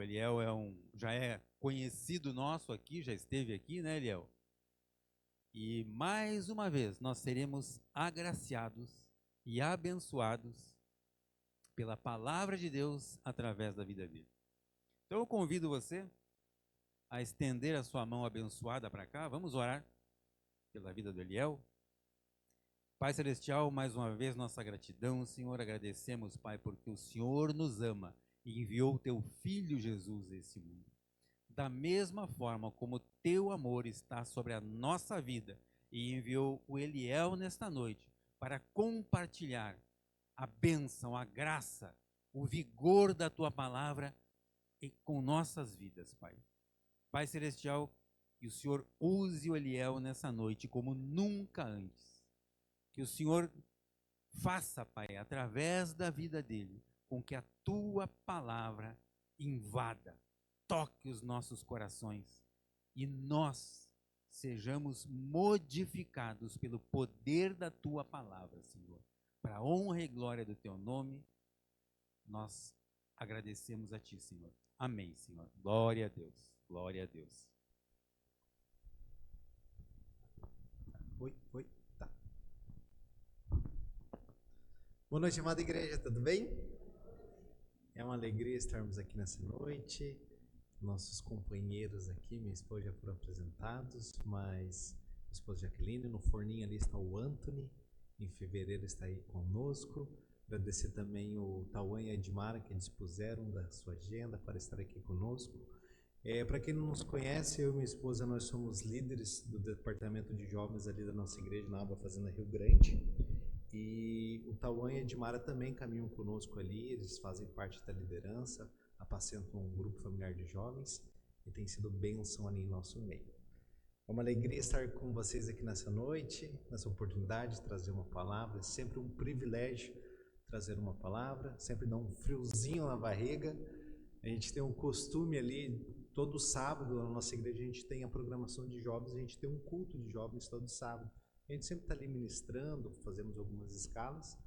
O Eliel já é conhecido nosso aqui, já esteve aqui, né, Eliel? E mais uma vez nós seremos agraciados e abençoados pela palavra de Deus através da vida dele. Então eu convido você a estender a sua mão abençoada para cá. Vamos orar pela vida do Eliel. Pai Celestial, mais uma vez nossa gratidão, Senhor, agradecemos, Pai, porque o Senhor nos ama e enviou o teu Filho Jesus a esse mundo. Da mesma forma como teu amor está sobre a nossa vida e enviou o Eliel nesta noite para compartilhar a bênção, a graça, o vigor da tua palavra com nossas vidas, Pai. Pai Celestial, que o Senhor use o Eliel nessa noite como nunca antes. Que o Senhor faça, Pai, através da vida dele, com que a tua palavra invada, toque os nossos corações e nós sejamos modificados pelo poder da tua palavra, Senhor. Para a honra e glória do teu nome, nós agradecemos a ti, Senhor. Amém, Senhor. Glória a Deus. Glória a Deus. Oi, tá. Boa noite, amada igreja, tudo bem? É uma alegria estarmos aqui nessa noite. Nossos companheiros aqui, minha esposa já foram apresentados, mas minha esposa Jaqueline, no forninho ali está o Anthony, em fevereiro está aí conosco. Agradecer também o Tauan e a Edmara que dispuseram da sua agenda para estar aqui conosco. Para quem não nos conhece, eu e minha esposa, nós somos líderes do departamento de jovens ali da nossa igreja, na Aba Fazenda Rio Grande. E o Tauan e a Edmara também caminham conosco ali, eles fazem parte da liderança, apacentam um grupo familiar de jovens e tem sido bênção ali em nosso meio. É uma alegria estar com vocês aqui nessa noite, nessa oportunidade de trazer uma palavra. É sempre um privilégio trazer uma palavra, sempre dá um friozinho na barriga. A gente tem um costume ali, todo sábado na nossa igreja a gente tem a programação de jovens, a gente tem um culto de jovens todo sábado. A gente sempre está ali ministrando, fazemos algumas escalas,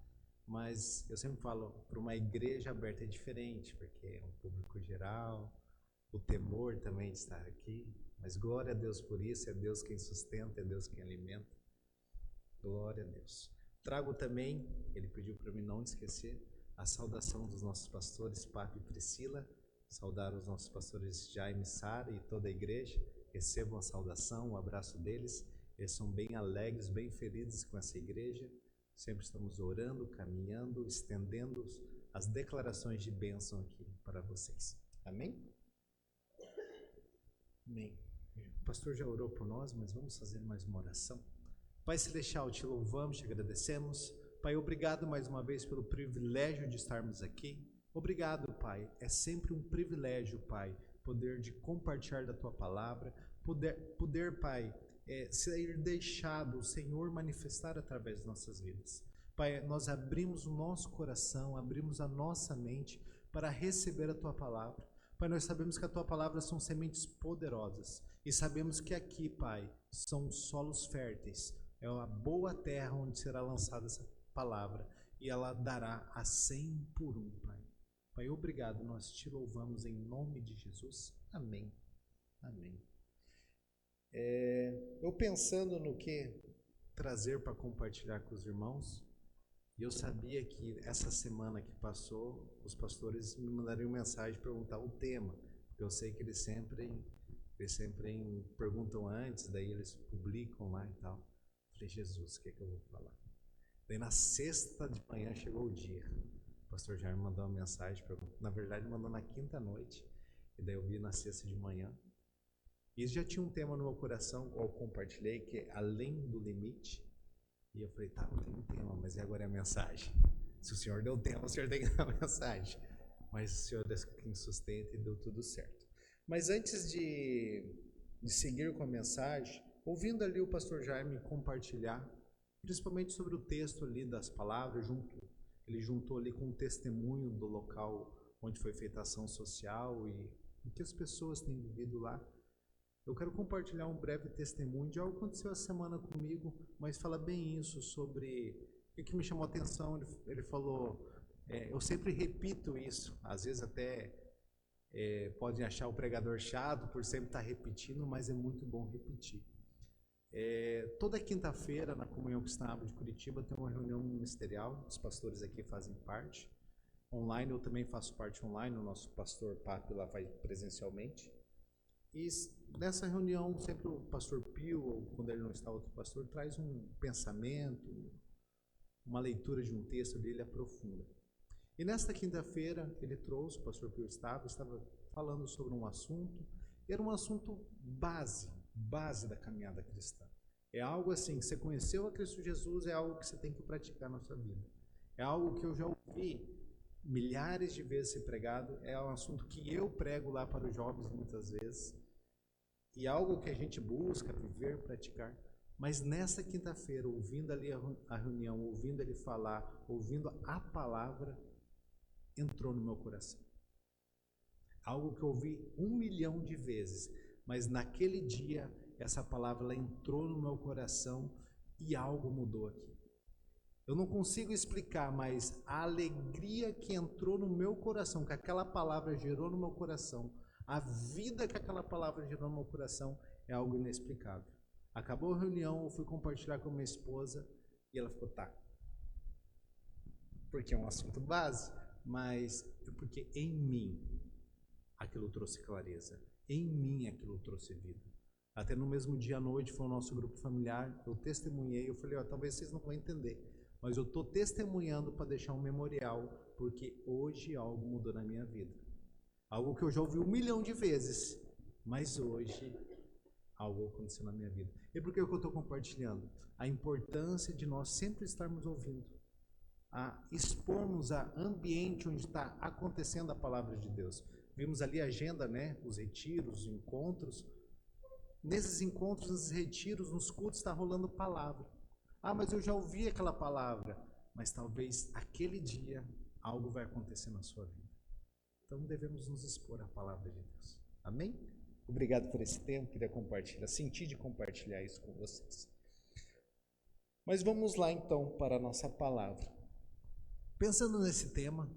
mas eu sempre falo, para uma igreja aberta é diferente, porque é um público geral, o temor também de estar aqui, mas glória a Deus por isso, é Deus quem sustenta, é Deus quem alimenta, glória a Deus. Trago também, ele pediu para mim não esquecer, a saudação dos nossos pastores, Paco e Priscila, saudar os nossos pastores Jaime, Sara e toda a igreja, recebam a saudação, o abraço deles, eles são bem alegres, bem felizes com essa igreja, sempre estamos orando, caminhando, estendendo as declarações de bênção aqui para vocês. Amém? Amém. O pastor já orou por nós, mas vamos fazer mais uma oração. Pai Celestial, te louvamos, te agradecemos. Pai, obrigado mais uma vez pelo privilégio de estarmos aqui. Obrigado, Pai. É sempre um privilégio, Pai, poder de compartilhar da Tua palavra, poder, Pai, ser deixado o Senhor manifestar através de nossas vidas. Pai, nós abrimos o nosso coração, abrimos a nossa mente para receber a Tua palavra. Pai, nós sabemos que a Tua palavra são sementes poderosas e sabemos que aqui, Pai, são solos férteis. É uma boa terra onde será lançada essa palavra e ela dará a 100 por 1, Pai. Pai, obrigado, nós te louvamos em nome de Jesus. Amém. Amém. Eu pensando no que trazer para compartilhar com os irmãos, e eu sabia que essa semana que passou, os pastores me mandariam mensagem perguntar o tema, porque eu sei que eles sempre perguntam antes, daí eles publicam lá e tal. Falei, Jesus, o que é que eu vou falar? Daí na sexta de manhã chegou o dia. O pastor Jair mandou uma mensagem, na verdade mandou na quinta noite, e daí eu vi na sexta de manhã. E já tinha um tema no meu coração, qual eu compartilhei, que é além do limite. E eu falei, tá, não tem um tema, mas agora é a mensagem. Se o Senhor deu tema, o Senhor tem que dar a mensagem. Mas o Senhor é quem sustenta e deu tudo certo. Mas antes de seguir com a mensagem, ouvindo ali o pastor Jaime compartilhar, principalmente sobre o texto ali das palavras, ele juntou ali com um testemunho do local onde foi feita a ação social e o que as pessoas têm vivido lá. Eu quero compartilhar um breve testemunho de algo que aconteceu essa semana comigo, mas fala bem isso sobre o que me chamou a atenção. Ele falou, eu sempre repito isso, às vezes até podem achar o pregador chato por sempre estar repetindo, mas é muito bom repetir. Toda quinta-feira, na Comunhão Cristã de Curitiba, tem uma reunião ministerial, os pastores aqui fazem parte. Online, eu também faço parte online, o nosso pastor Papi lá faz presencialmente. E nessa reunião, sempre o pastor Pio, ou quando ele não está, outro pastor, traz um pensamento, uma leitura de um texto dele aprofunda. E nesta quinta-feira, ele trouxe, o pastor Pio estava falando sobre um assunto, era um assunto base da caminhada cristã. É algo assim, que você conheceu a Cristo Jesus, é algo que você tem que praticar na sua vida. É algo que eu já ouvi milhares de vezes ser pregado, é um assunto que eu prego lá para os jovens muitas vezes, e algo que a gente busca viver, praticar. Mas nessa quinta-feira, ouvindo ali a reunião, ouvindo ele falar, ouvindo a palavra, entrou no meu coração. Algo que eu ouvi 1 milhão de vezes, mas naquele dia, essa palavra ela entrou no meu coração e algo mudou aqui. Eu não consigo explicar, mas a alegria que entrou no meu coração, que aquela palavra gerou no meu coração, a vida que aquela palavra gerou no meu coração, é algo inexplicável. Acabou a reunião, eu fui compartilhar com minha esposa e ela ficou, tá. Porque é um assunto base, mas é porque em mim aquilo trouxe clareza. Em mim aquilo trouxe vida. Até no mesmo dia à noite foi o nosso grupo familiar, eu testemunhei, eu falei, talvez vocês não vão entender, mas eu estou testemunhando para deixar um memorial, porque hoje algo mudou na minha vida. Algo que eu já ouvi 1 milhão de vezes, mas hoje algo aconteceu na minha vida. E por que eu estou compartilhando? A importância de nós sempre estarmos ouvindo, a expormos a ambiente onde está acontecendo a palavra de Deus. Vimos ali a agenda, né? Os retiros, os encontros. Nesses encontros, nesses retiros, nos cultos está rolando palavra. Mas eu já ouvi aquela palavra. Mas talvez aquele dia algo vai acontecer na sua vida. Então devemos nos expor à palavra de Deus. Amém? Obrigado por esse tempo, queria compartilhar, senti de compartilhar isso com vocês. Mas vamos lá então para a nossa palavra. Pensando nesse tema,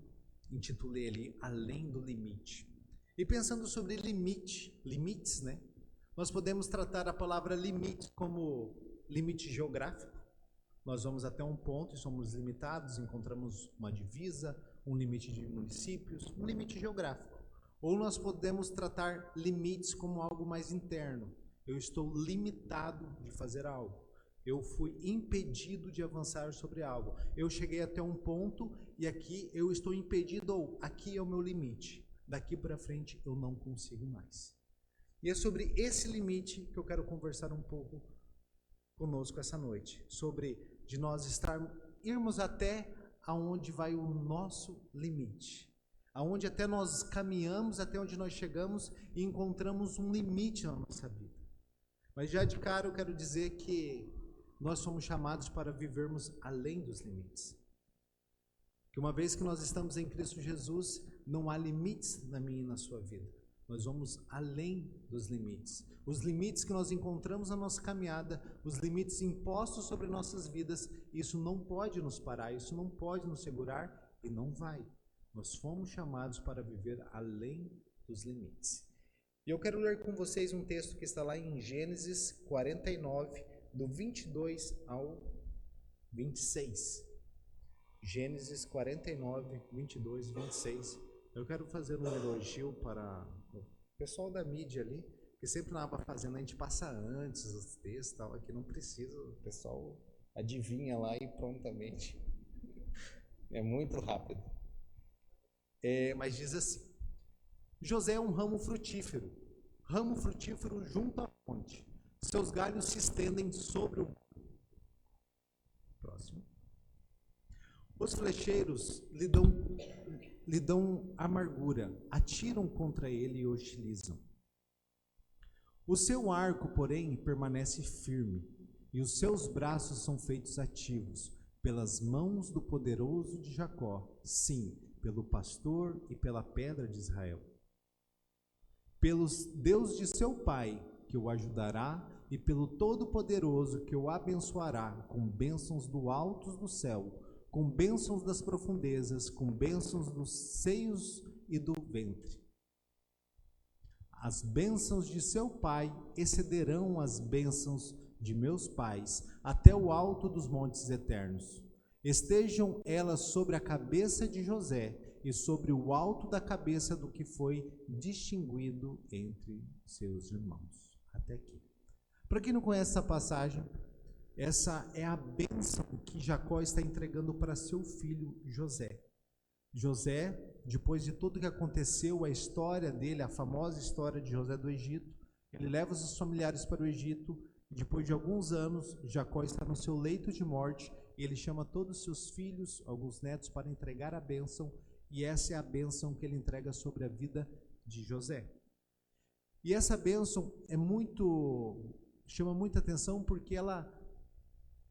intitulei ali Além do Limite. E pensando sobre limites, né? Nós podemos tratar a palavra limite como limite geográfico. Nós vamos até um ponto e somos limitados, encontramos uma divisa, um limite de municípios, um limite geográfico. Ou nós podemos tratar limites como algo mais interno. Eu estou limitado de fazer algo. Eu fui impedido de avançar sobre algo. Eu cheguei até um ponto e aqui eu estou impedido, ou aqui é o meu limite. Daqui para frente eu não consigo mais. E é sobre esse limite que eu quero conversar um pouco conosco essa noite. Sobre de nós irmos até aonde vai o nosso limite. Aonde até nós caminhamos, até onde nós chegamos e encontramos um limite na nossa vida. Mas já de cara eu quero dizer que nós somos chamados para vivermos além dos limites. Que uma vez que nós estamos em Cristo Jesus, não há limites na minha e na sua vida. Nós vamos além dos limites. Os limites que nós encontramos na nossa caminhada, os limites impostos sobre nossas vidas, isso não pode nos parar, isso não pode nos segurar e não vai. Nós fomos chamados para viver além dos limites. E eu quero ler com vocês um texto que está lá em Gênesis 49, do 22 ao 26. Gênesis 49, 22 e 26. Eu quero fazer um elogio para o pessoal da mídia ali, que sempre estava fazendo, a gente passa antes os textos, tal, aqui não precisa, o pessoal adivinha lá e prontamente. É muito rápido. Mas diz assim: José é um ramo frutífero junto à fonte. Seus galhos se estendem sobre o... Próximo. Os flecheiros lhe dão amargura, atiram contra ele e hostilizam. O seu arco, porém, permanece firme, e os seus braços são feitos ativos, pelas mãos do poderoso de Jacó, sim, pelo pastor e pela pedra de Israel. Pelos Deus de seu pai, que o ajudará, e pelo Todo-Poderoso, que o abençoará com bênçãos do alto do céu, com bênçãos das profundezas, com bênçãos dos seios e do ventre. As bênçãos de seu pai excederão as bênçãos de meus pais, até o alto dos montes eternos. Estejam elas sobre a cabeça de José e sobre o alto da cabeça do que foi distinguido entre seus irmãos. Até aqui. Para quem não conhece essa passagem, essa é a bênção que Jacó está entregando para seu filho José. José, depois de tudo que aconteceu, a história dele, a famosa história de José do Egito, ele leva os seus familiares para o Egito. Depois de alguns anos, Jacó está no seu leito de morte e ele chama todos os seus filhos, alguns netos, para entregar a bênção, e essa é a bênção que ele entrega sobre a vida de José. E essa bênção chama muita atenção porque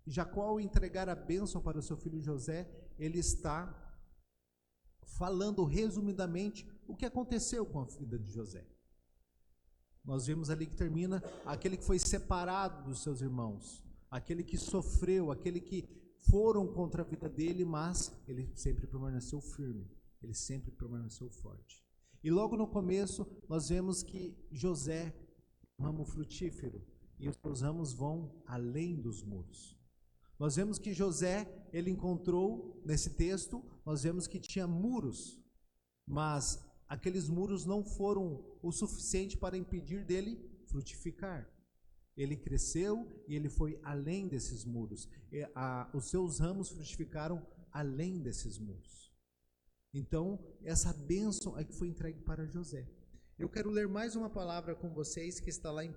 Jacó, ao entregar a bênção para o seu filho José, ele está falando resumidamente o que aconteceu com a vida de José. Nós vemos ali que termina aquele que foi separado dos seus irmãos, aquele que sofreu, aquele que foram contra a vida dele, mas ele sempre permaneceu firme, ele sempre permaneceu forte. E logo no começo nós vemos que José é um ramo frutífero e os seus ramos vão além dos muros. Nós vemos que José, ele encontrou, nesse texto, nós vemos que tinha muros, mas aqueles muros não foram o suficiente para impedir dele frutificar. Ele cresceu e ele foi além desses muros. Os seus ramos frutificaram além desses muros. Então, essa bênção é que foi entregue para José. Eu quero ler mais uma palavra com vocês que está lá em 1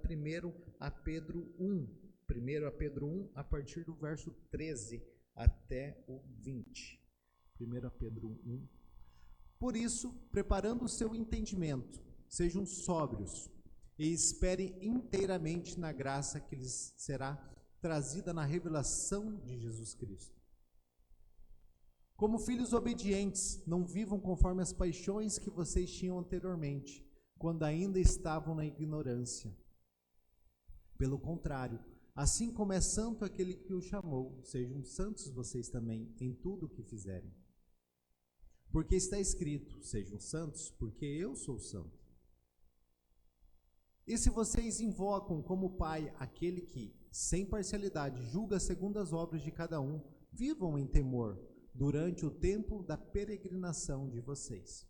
Pedro 1. 1 Pedro 1, a partir do verso 13 até o 20. 1 Pedro 1. Por isso, preparando o seu entendimento, sejam sóbrios e esperem inteiramente na graça que lhes será trazida na revelação de Jesus Cristo. Como filhos obedientes, não vivam conforme as paixões que vocês tinham anteriormente, quando ainda estavam na ignorância. Pelo contrário, assim como é santo aquele que o chamou, sejam santos vocês também em tudo o que fizerem. Porque está escrito, sejam santos, porque eu sou santo. E se vocês invocam como Pai aquele que, sem parcialidade, julga segundo as obras de cada um, vivam em temor durante o tempo da peregrinação de vocês.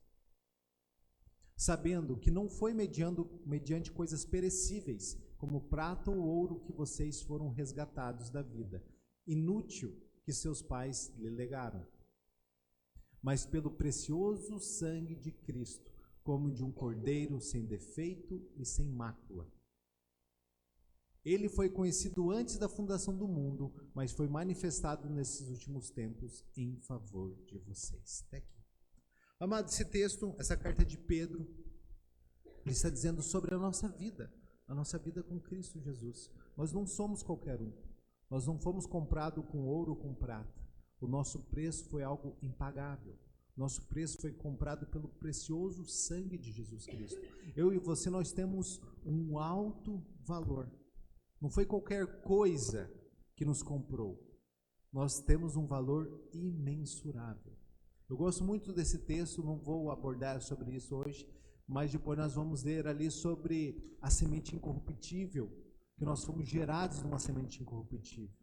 Sabendo que não foi mediante coisas perecíveis, como prata ou ouro, que vocês foram resgatados da vida inútil que seus pais lhe legaram, mas pelo precioso sangue de Cristo, como de um cordeiro sem defeito e sem mácula. Ele foi conhecido antes da fundação do mundo, mas foi manifestado nesses últimos tempos em favor de vocês. Até aqui. Amado, esse texto, essa carta de Pedro, ele está dizendo sobre a nossa vida com Cristo Jesus. Nós não somos qualquer um. Nós não fomos comprados com ouro ou com prata. O nosso preço foi algo impagável. Nosso preço foi comprado pelo precioso sangue de Jesus Cristo. Eu e você, nós temos um alto valor. Não foi qualquer coisa que nos comprou. Nós temos um valor imensurável. Eu gosto muito desse texto, não vou abordar sobre isso hoje, mas depois nós vamos ler ali sobre a semente incorruptível, que nós fomos gerados numa semente incorruptível.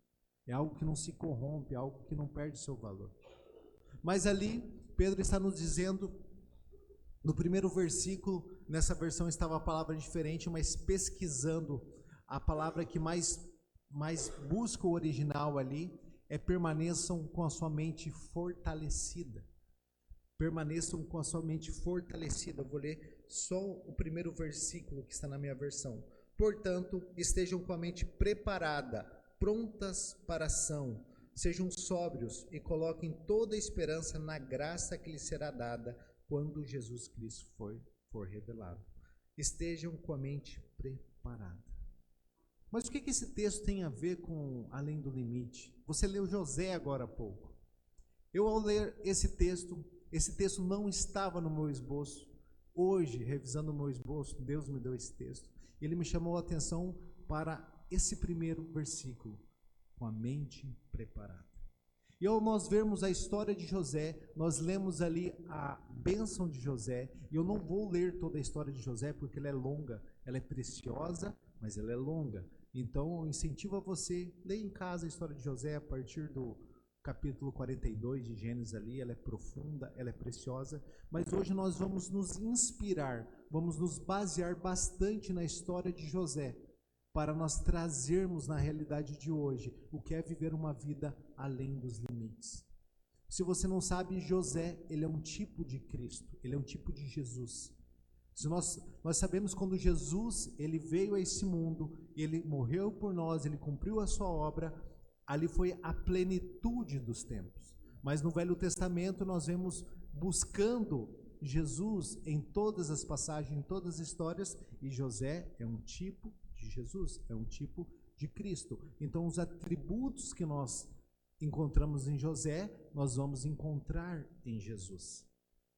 É algo que não se corrompe, é algo que não perde seu valor. Mas ali, Pedro está nos dizendo, no primeiro versículo, nessa versão estava a palavra diferente, mas pesquisando, a palavra que mais busca o original ali é permaneçam com a sua mente fortalecida. Permaneçam com a sua mente fortalecida. Eu vou ler só o primeiro versículo que está na minha versão. Portanto, estejam com a mente preparada, prontas para a ação. Sejam sóbrios e coloquem toda a esperança na graça que lhes será dada quando Jesus Cristo for revelado. Estejam com a mente preparada. Mas o que esse texto tem a ver com além do limite? Você leu José agora há pouco. Eu, ao ler esse texto não estava no meu esboço. Hoje, revisando o meu esboço, Deus me deu esse texto. Ele me chamou a atenção para esse primeiro versículo, com a mente preparada. E ao nós vermos a história de José, nós lemos ali a bênção de José, e eu não vou ler toda a história de José porque ela é longa, ela é preciosa, mas ela é longa. Então eu incentivo a você, ler em casa a história de José a partir do capítulo 42 de Gênesis ali, ela é profunda, ela é preciosa, mas hoje nós vamos nos inspirar, vamos nos basear bastante na história de José, para nós trazermos na realidade de hoje o que é viver uma vida além dos limites. Se você não sabe, José, ele é um tipo de Cristo, ele é um tipo de Jesus. Se nós sabemos quando Jesus ele veio a esse mundo, ele morreu por nós, ele cumpriu a sua obra, ali foi a plenitude dos tempos. Mas no Velho Testamento nós vemos buscando Jesus em todas as passagens, em todas as histórias, e José é um tipo de Jesus, é um tipo de Cristo. Então os atributos que nós encontramos em José, nós vamos encontrar em Jesus.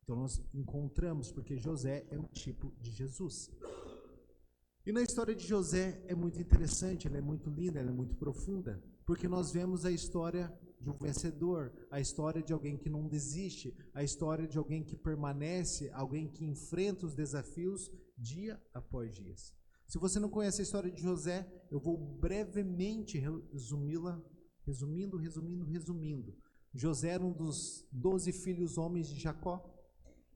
Então nós encontramos porque José é um tipo de Jesus. E na história de José é muito interessante, ela é muito linda, ela é muito profunda, porque nós vemos a história de um vencedor, a história de alguém que não desiste, a história de alguém que permanece, alguém que enfrenta os desafios dia após dia. Se você não conhece a história de José, eu vou brevemente resumi-la, resumindo. José era um dos 12 filhos homens de Jacó,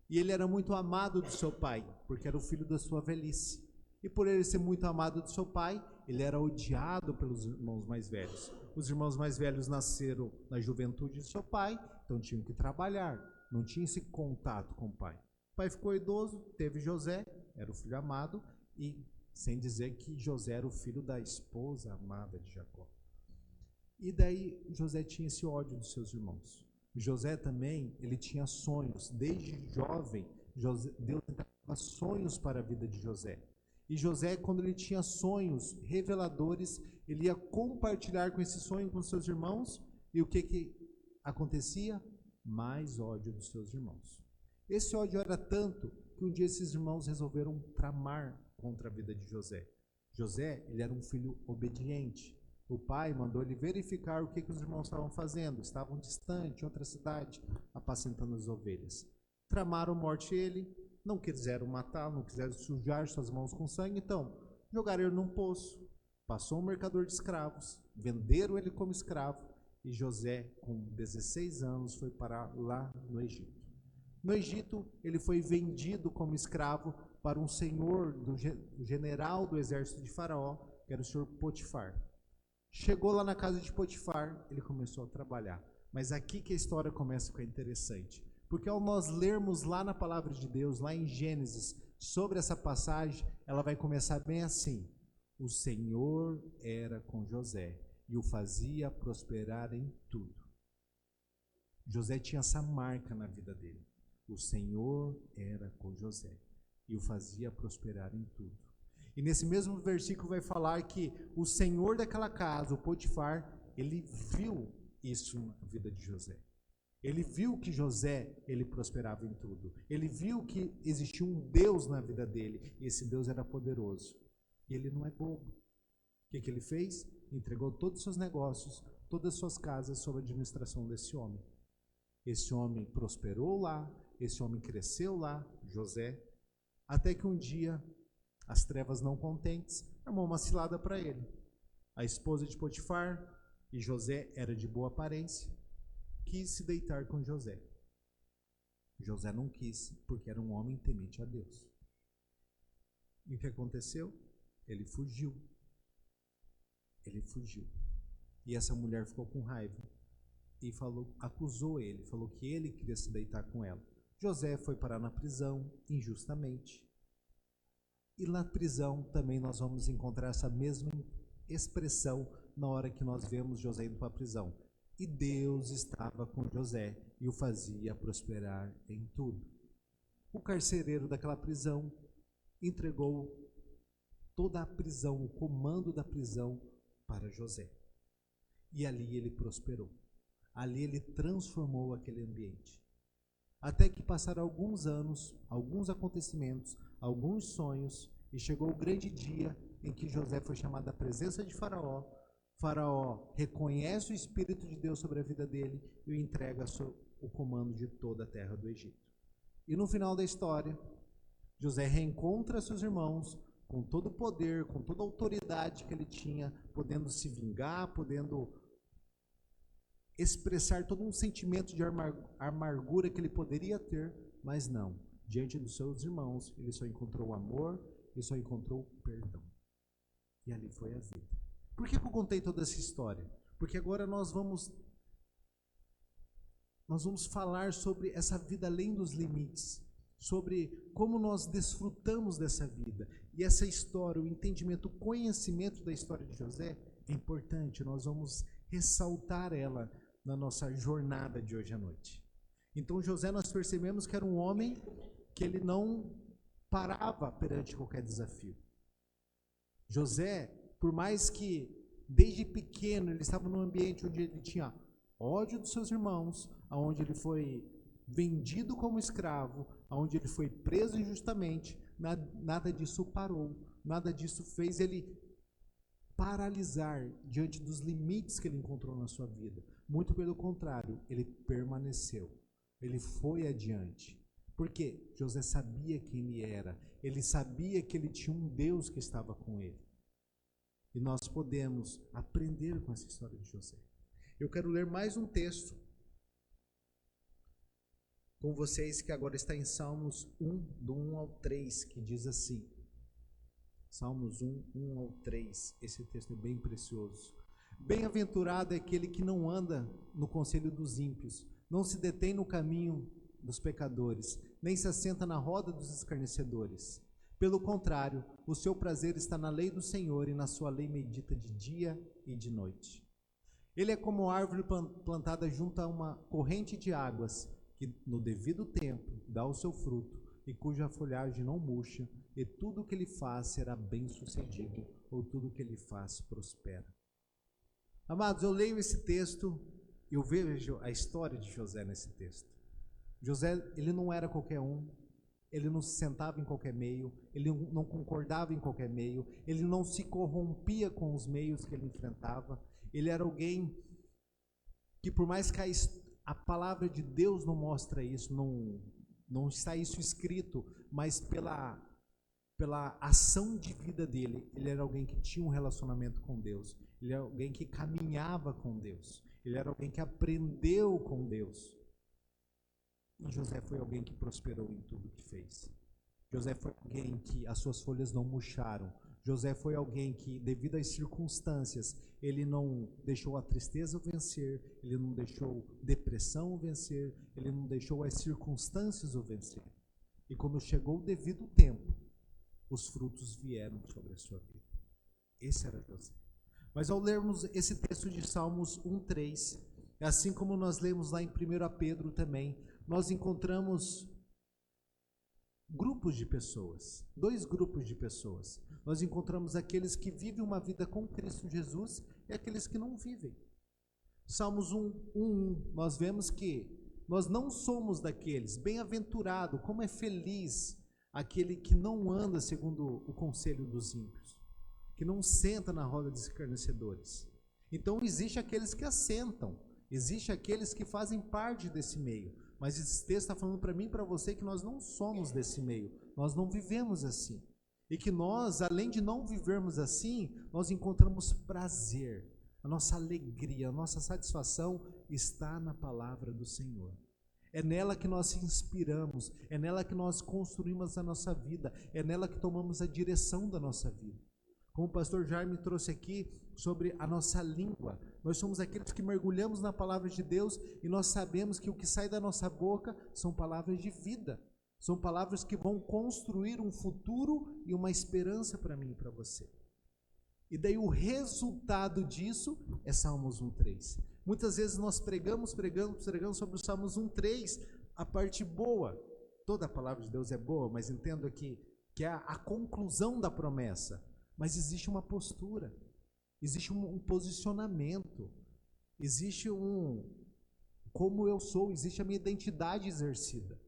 e ele era muito amado do seu pai, porque era o filho da sua velhice. E por ele ser muito amado do seu pai, ele era odiado pelos irmãos mais velhos. Os irmãos mais velhos nasceram na juventude de seu pai, então tinham que trabalhar, não tinha esse contato com o pai. O pai ficou idoso, teve José, era o filho amado, e sem dizer que José era o filho da esposa amada de Jacó. E daí José tinha esse ódio dos seus irmãos. José também, ele tinha sonhos. Desde jovem, Deus dava sonhos para a vida de José. E José, quando ele tinha sonhos reveladores, ele ia compartilhar com esse sonho com seus irmãos. E o que acontecia? Mais ódio dos seus irmãos. Esse ódio era tanto que um dia esses irmãos resolveram tramar contra a vida de José. José, ele era um filho obediente. O pai mandou ele verificar o que os irmãos estavam fazendo. Estavam distante, em outra cidade, apacentando as ovelhas. Tramaram morte ele, não quiseram matar, não quiseram sujar suas mãos com sangue, então jogaram ele num poço. Passou um mercador de escravos, venderam ele como escravo, e José, com 16 anos, foi parar lá no Egito. No Egito, ele foi vendido como escravo para um senhor, do general do exército de Faraó, que era o senhor Potifar. Chegou lá na casa de Potifar, ele começou a trabalhar. Mas aqui que a história começa a ficar interessante. Porque ao nós lermos lá na palavra de Deus, lá em Gênesis, sobre essa passagem, ela vai começar bem assim. O Senhor era com José e o fazia prosperar em tudo. José tinha essa marca na vida dele. O Senhor era com José e o fazia prosperar em tudo. E nesse mesmo versículo vai falar que o senhor daquela casa, o Potifar, ele viu isso na vida de José. Ele viu que José, ele prosperava em tudo. Ele viu que existia um Deus na vida dele, e esse Deus era poderoso. E ele não é bobo. O que ele fez? Entregou todos os seus negócios, todas as suas casas sob a administração desse homem. Esse homem prosperou lá, esse homem cresceu lá, José, até que um dia, as trevas não contentes, armou uma cilada para ele. A esposa de Potifar, e José era de boa aparência, quis se deitar com José. José não quis, porque era um homem temente a Deus. E o que aconteceu? Ele fugiu. Ele fugiu. E essa mulher ficou com raiva e acusou ele, falou que ele queria se deitar com ela. José foi parar na prisão injustamente. E na prisão também nós vamos encontrar essa mesma expressão na hora que nós vemos José indo para a prisão. E Deus estava com José e o fazia prosperar em tudo. O carcereiro daquela prisão entregou toda a prisão, o comando da prisão para José. E ali ele prosperou. Ali ele transformou aquele ambiente. Até que passaram alguns anos, alguns acontecimentos, alguns sonhos, e chegou o grande dia em que José foi chamado à presença de Faraó. Faraó reconhece o Espírito de Deus sobre a vida dele e o entrega o comando de toda a terra do Egito. E no final da história, José reencontra seus irmãos com todo o poder, com toda a autoridade que ele tinha, podendo se vingar, podendo expressar todo um sentimento de amargura que ele poderia ter, mas não. Diante dos seus irmãos, ele só encontrou amor e só encontrou perdão. E ali foi a vida. Por que eu contei toda essa história? Porque agora nós vamos falar sobre essa vida além dos limites, sobre como nós desfrutamos dessa vida. E essa história, o entendimento, o conhecimento da história de José é importante. Nós vamos ressaltar ela na nossa jornada de hoje à noite. Então José, nós percebemos que era um homem que ele não parava perante qualquer desafio. José, por mais que desde pequeno ele estava num ambiente onde ele tinha ódio dos seus irmãos, onde ele foi vendido como escravo, onde ele foi preso injustamente, nada disso parou, nada disso fez ele paralisar diante dos limites que ele encontrou na sua vida. Muito pelo contrário, ele permaneceu, ele foi adiante. Porque José sabia quem ele era, ele sabia que ele tinha um Deus que estava com ele. E nós podemos aprender com essa história de José. Eu quero ler mais um texto com vocês, que agora está em Salmos 1, do 1 ao 3, que diz assim. Salmos 1, 1 ao 3. Esse texto é bem precioso. Bem-aventurado é aquele que não anda no conselho dos ímpios, não se detém no caminho dos pecadores, nem se assenta na roda dos escarnecedores. Pelo contrário, o seu prazer está na lei do Senhor, e na sua lei medita de dia e de noite. Ele é como árvore plantada junto a uma corrente de águas, que no devido tempo dá o seu fruto, e cuja folhagem não murcha, e tudo o que ele faz será bem sucedido, ou tudo o que ele faz prospera. Amados, eu leio esse texto, eu vejo a história de José nesse texto. José, ele não era qualquer um, ele não se sentava em qualquer meio, ele não concordava em qualquer meio, ele não se corrompia com os meios que ele enfrentava. Ele era alguém que, por mais que a palavra de Deus não mostra isso, não está isso escrito, mas pela ação de vida dele, ele era alguém que tinha um relacionamento com Deus, ele era alguém que caminhava com Deus, ele era alguém que aprendeu com Deus. E José foi alguém que prosperou em tudo que fez. José foi alguém que as suas folhas não murcharam. José foi alguém que, devido às circunstâncias, ele não deixou a tristeza o vencer, ele não deixou depressão o vencer, ele não deixou as circunstâncias o vencer. E quando chegou o devido tempo, os frutos vieram sobre a sua vida. Esse era José. Mas ao lermos esse texto de Salmos 1:3, assim como nós lemos lá em 1 Pedro também, nós encontramos grupos de pessoas, dois grupos de pessoas. Nós encontramos aqueles que vivem uma vida com Cristo Jesus e aqueles que não vivem. Salmos 1:1, nós vemos que nós não somos daqueles, bem-aventurado, como é feliz aquele que não anda segundo o conselho dos ímpios, que não senta na roda dos escarnecedores. Então existe aqueles que assentam, existe aqueles que fazem parte desse meio, mas esse texto está falando para mim e para você que nós não somos desse meio, nós não vivemos assim. E que nós, além de não vivermos assim, nós encontramos prazer, a nossa alegria, a nossa satisfação está na palavra do Senhor. É nela que nós se inspiramos, é nela que nós construímos a nossa vida, é nela que tomamos a direção da nossa vida. Como o pastor Jaime trouxe aqui sobre a nossa língua, nós somos aqueles que mergulhamos na palavra de Deus e nós sabemos que o que sai da nossa boca são palavras de vida, são palavras que vão construir um futuro e uma esperança para mim e para você. E daí o resultado disso é Salmos 1:3. Muitas vezes nós pregamos sobre o Salmos 1:3, a parte boa. Toda a palavra de Deus é boa, mas entendo aqui que é a conclusão da promessa. Mas existe uma postura, existe um posicionamento, existe como eu sou, existe a minha identidade exercida.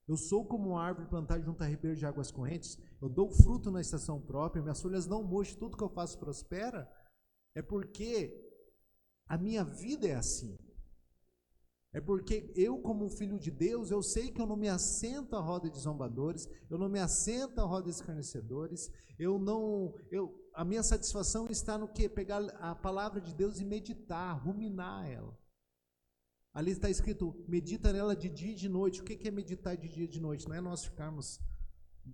Eu sou como uma árvore plantada junto a ribeiro de águas correntes, eu dou fruto na estação própria, minhas folhas não murcham, tudo que eu faço prospera. É porque a minha vida é assim. É porque eu, como filho de Deus, eu sei que eu não me assento à roda de zombadores, eu não me assento à roda de escarnecedores, a minha satisfação está no quê? Pegar a palavra de Deus e meditar, ruminar ela. Ali está escrito, medita nela de dia e de noite. O que é meditar de dia e de noite? Não é nós ficarmos,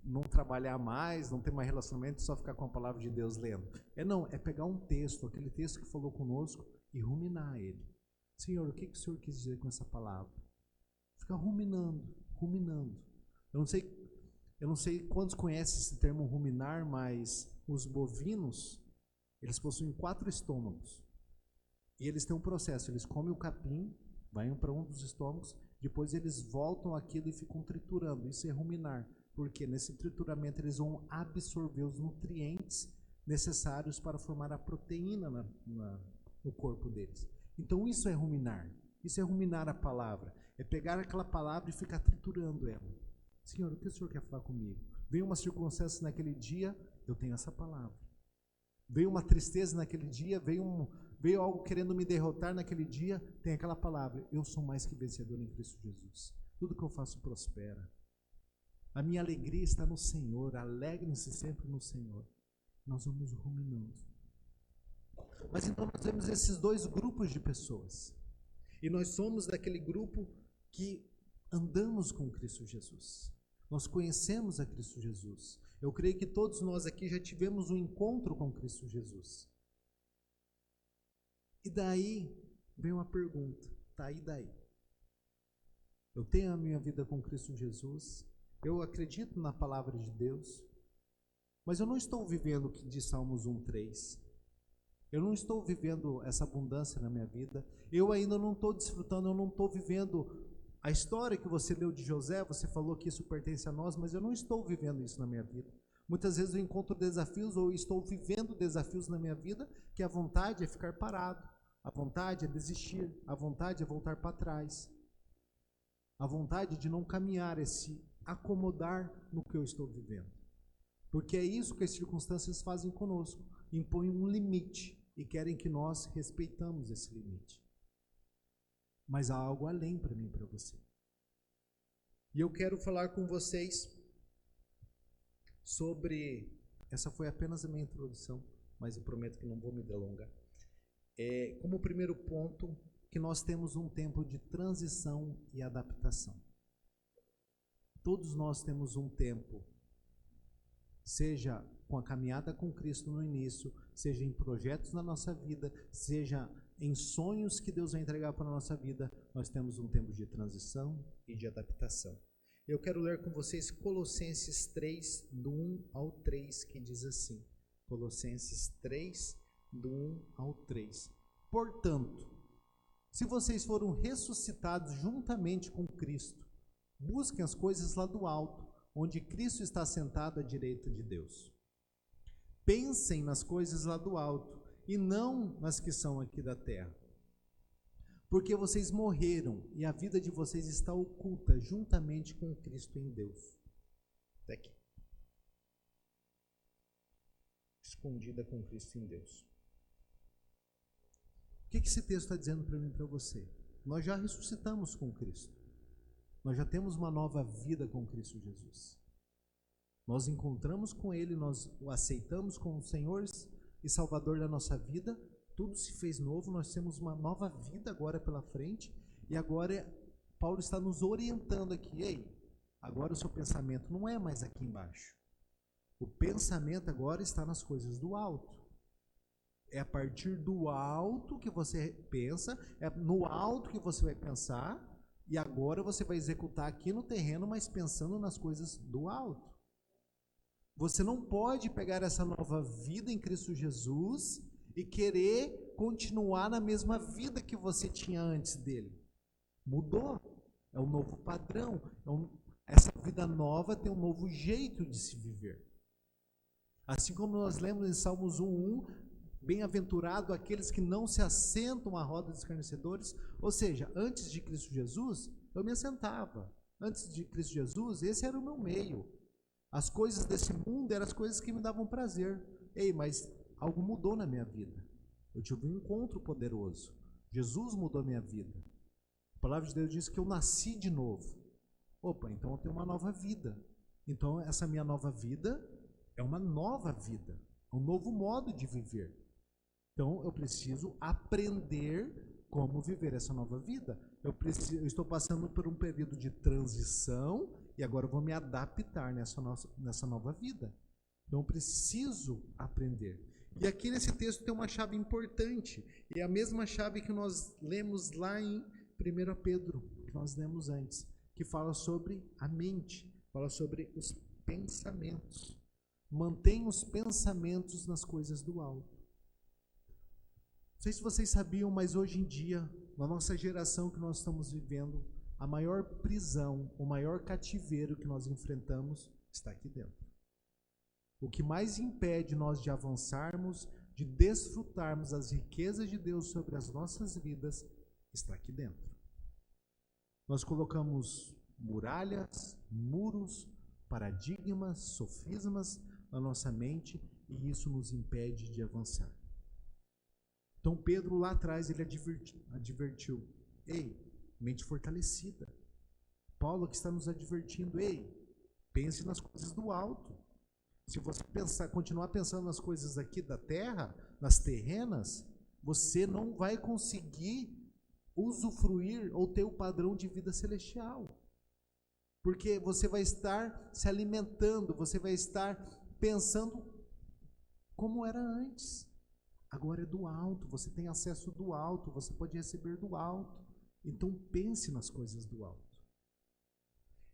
não trabalhar mais, não ter mais relacionamento, só ficar com a palavra de Deus lendo. É pegar um texto, aquele texto que falou conosco, e ruminar ele. Senhor, o que o Senhor quis dizer com essa palavra? Ficar ruminando. Eu não sei quantos conhecem esse termo ruminar, mas os bovinos, eles possuem 4 estômagos. E eles têm um processo, eles comem o capim, vai para um dos estômagos, depois eles voltam aquilo e ficam triturando. Isso é ruminar, porque nesse trituramento eles vão absorver os nutrientes necessários para formar a proteína no corpo deles. Então isso é ruminar a palavra, é pegar aquela palavra e ficar triturando ela. Senhor, o que o Senhor quer falar comigo? Veio uma circunstância naquele dia, eu tenho essa palavra. Veio uma tristeza naquele dia, veio algo querendo me derrotar naquele dia, tem aquela palavra, eu sou mais que vencedor em Cristo Jesus. Tudo que eu faço prospera. A minha alegria está no Senhor, alegrem-se sempre no Senhor. Nós vamos ruminando. Mas então nós temos esses 2 grupos de pessoas. E nós somos daquele grupo que andamos com Cristo Jesus. Nós conhecemos a Cristo Jesus. Eu creio que todos nós aqui já tivemos um encontro com Cristo Jesus. E daí vem uma pergunta, tá, e daí? Eu tenho a minha vida com Cristo Jesus, eu acredito na palavra de Deus, mas eu não estou vivendo o que diz Salmos 1:3. Eu não estou vivendo essa abundância na minha vida, eu ainda não estou desfrutando, eu não estou vivendo a história que você leu de José, você falou que isso pertence a nós, mas eu não estou vivendo isso na minha vida. Muitas vezes eu encontro desafios ou estou vivendo desafios na minha vida que a vontade é ficar parado, a vontade é desistir, a vontade é voltar para trás, a vontade de não caminhar, é se acomodar no que eu estou vivendo. Porque é isso que as circunstâncias fazem conosco, impõem um limite e querem que nós respeitamos esse limite. Mas há algo além para mim e para você. E eu quero falar com vocês sobre... Essa foi apenas a minha introdução, mas eu prometo que não vou me delongar. Como primeiro ponto, que nós temos um tempo de transição e adaptação. Todos nós temos um tempo, seja com a caminhada com Cristo no início, seja em projetos na nossa vida, seja em sonhos que Deus vai entregar para a nossa vida, nós temos um tempo de transição e de adaptação. Eu quero ler com vocês Colossenses 3, do 1 ao 3, que diz assim, Colossenses 3, do 1 ao 3. Portanto, se vocês foram ressuscitados juntamente com Cristo, busquem as coisas lá do alto, onde Cristo está sentado à direita de Deus. Pensem nas coisas lá do alto, e não nas que são aqui da terra. Porque vocês morreram, e a vida de vocês está oculta juntamente com Cristo em Deus. Até aqui. Escondida com Cristo em Deus. O que esse texto está dizendo para mim e para você? Nós já ressuscitamos com Cristo. Nós já temos uma nova vida com Cristo Jesus. Nós encontramos com Ele, nós o aceitamos como Senhor e Salvador da nossa vida. Tudo se fez novo, nós temos uma nova vida agora pela frente. E agora Paulo está nos orientando aqui. Ei, agora o seu pensamento não é mais aqui embaixo. O pensamento agora está nas coisas do alto. É a partir do alto que você pensa, é no alto que você vai pensar, e agora você vai executar aqui no terreno, mas pensando nas coisas do alto. Você não pode pegar essa nova vida em Cristo Jesus e querer continuar na mesma vida que você tinha antes dele. Mudou, é um novo padrão, essa vida nova tem um novo jeito de se viver. Assim como nós lemos em Salmos 1:1, bem-aventurado aqueles que não se assentam à roda dos escarnecedores. Ou seja, antes de Cristo Jesus, eu me assentava. Antes de Cristo Jesus, esse era o meu meio. As coisas desse mundo eram as coisas que me davam prazer. Ei, mas algo mudou na minha vida. Eu tive um encontro poderoso. Jesus mudou minha vida. A palavra de Deus diz que eu nasci de novo. Opa, então eu tenho uma nova vida. Então essa minha nova vida é uma nova vida, é um novo modo de viver. Então eu preciso aprender como viver essa nova vida. Eu estou passando por um período de transição e agora eu vou me adaptar nessa nova vida. Então eu preciso aprender. E aqui nesse texto tem uma chave importante, e é a mesma chave que nós lemos lá em 1 Pedro, que nós lemos antes, que fala sobre a mente, fala sobre os pensamentos. Mantenha os pensamentos nas coisas do alto. Não sei se vocês sabiam, mas hoje em dia, na nossa geração que nós estamos vivendo, a maior prisão, o maior cativeiro que nós enfrentamos está aqui dentro. O que mais impede nós de avançarmos, de desfrutarmos as riquezas de Deus sobre as nossas vidas, está aqui dentro. Nós colocamos muralhas, muros, paradigmas, sofismas na nossa mente e isso nos impede de avançar. Então Pedro lá atrás ele advertiu, ei, mente fortalecida. Paulo que está nos advertindo, ei, pense nas coisas do alto. Se você continuar pensando nas coisas aqui da terra, nas terrenas, você não vai conseguir usufruir ou ter o padrão de vida celestial. Porque você vai estar se alimentando, você vai estar pensando como era antes. Agora é do alto, você tem acesso do alto, você pode receber do alto. Então pense nas coisas do alto.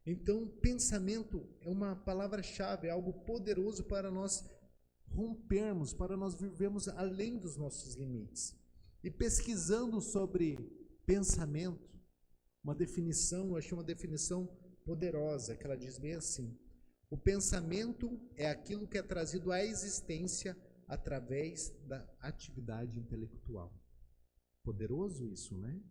Então pensamento é uma palavra-chave, é algo poderoso para nós rompermos, para nós vivermos além dos nossos limites. E pesquisando sobre pensamento, uma definição, eu achei uma definição poderosa, que ela diz bem assim: o pensamento é aquilo que é trazido à existência através da atividade intelectual. Poderoso isso, né?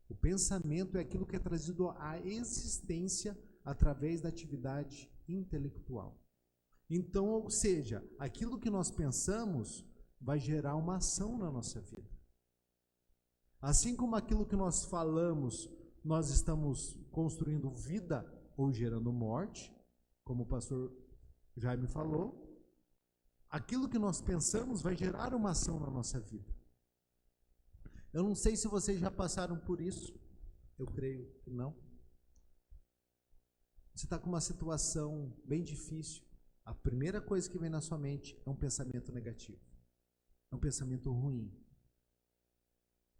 O pensamento é aquilo que é trazido à existência através da atividade intelectual. Então, ou seja, aquilo que nós pensamos vai gerar uma ação na nossa vida. Assim como aquilo que nós falamos, nós estamos construindo vida ou gerando morte, como o pastor Jaime falou, aquilo que nós pensamos vai gerar uma ação na nossa vida. Eu não sei se vocês já passaram por isso, eu creio que não. Você está com uma situação bem difícil, a primeira coisa que vem na sua mente é um pensamento negativo, é um pensamento ruim.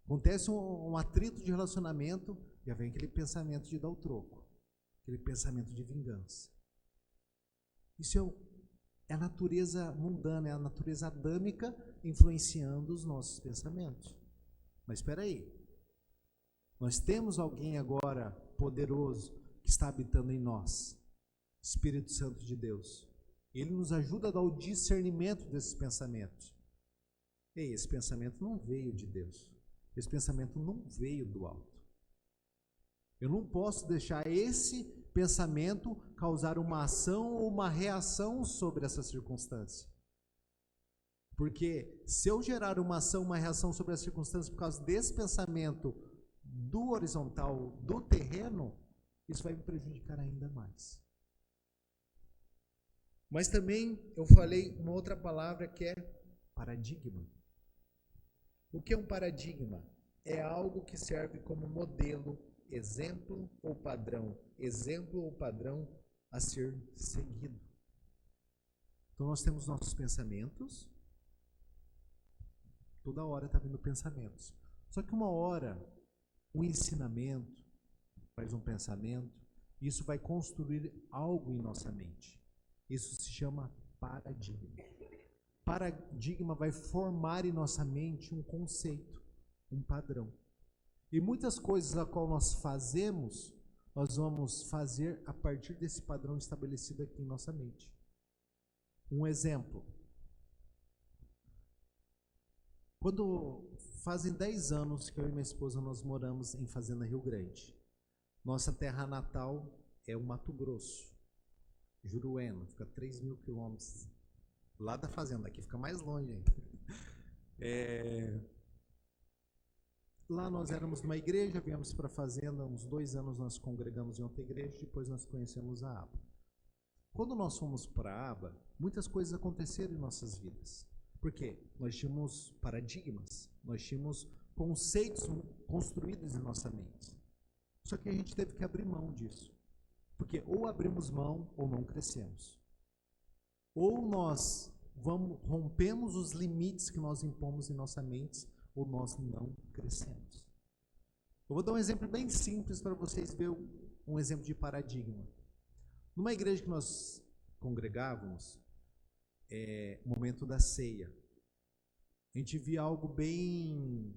Acontece um atrito de relacionamento, já vem aquele pensamento de dar o troco, aquele pensamento de vingança. Isso é a natureza mundana, é a natureza adâmica influenciando os nossos pensamentos. Mas espera aí, nós temos alguém agora poderoso que está habitando em nós, Espírito Santo de Deus. Ele nos ajuda a dar o discernimento desses pensamentos. Ei, esse pensamento não veio de Deus, esse pensamento não veio do alto. Eu não posso deixar esse pensamento causar uma ação ou uma reação sobre essa circunstância. Porque se eu gerar uma ação, uma reação sobre a circunstância por causa desse pensamento do horizontal, do terreno, isso vai me prejudicar ainda mais. Mas também eu falei uma outra palavra que é paradigma. O que é um paradigma? É algo que serve como modelo, exemplo ou padrão a ser seguido. Então nós temos nossos pensamentos, toda hora está vindo pensamentos. Só que uma hora, um ensinamento, faz um pensamento, isso vai construir algo em nossa mente. Isso se chama paradigma. Paradigma vai formar em nossa mente um conceito, um padrão. E muitas coisas a qual nós fazemos, nós vamos fazer a partir desse padrão estabelecido aqui em nossa mente. Um exemplo. Quando fazem 10 anos que eu e minha esposa nós moramos em Fazenda Rio Grande. Nossa terra natal é o Mato Grosso, Juruena, fica 3.000 quilômetros lá da fazenda, aqui fica mais longe ainda. Lá nós éramos numa igreja, viemos para a fazenda, uns 2 anos nós congregamos em outra igreja, depois nós conhecemos a Aba. Quando nós fomos para a Aba, muitas coisas aconteceram em nossas vidas. Por quê? Nós tínhamos paradigmas, nós tínhamos conceitos construídos em nossa mente. Só que a gente teve que abrir mão disso. Porque ou abrimos mão ou não crescemos. Ou nós rompemos os limites que nós impomos em nossa mente, ou nós não crescemos. Eu vou dar um exemplo bem simples para vocês verem um exemplo de paradigma. Numa igreja que nós congregávamos, momento da ceia, a gente via algo bem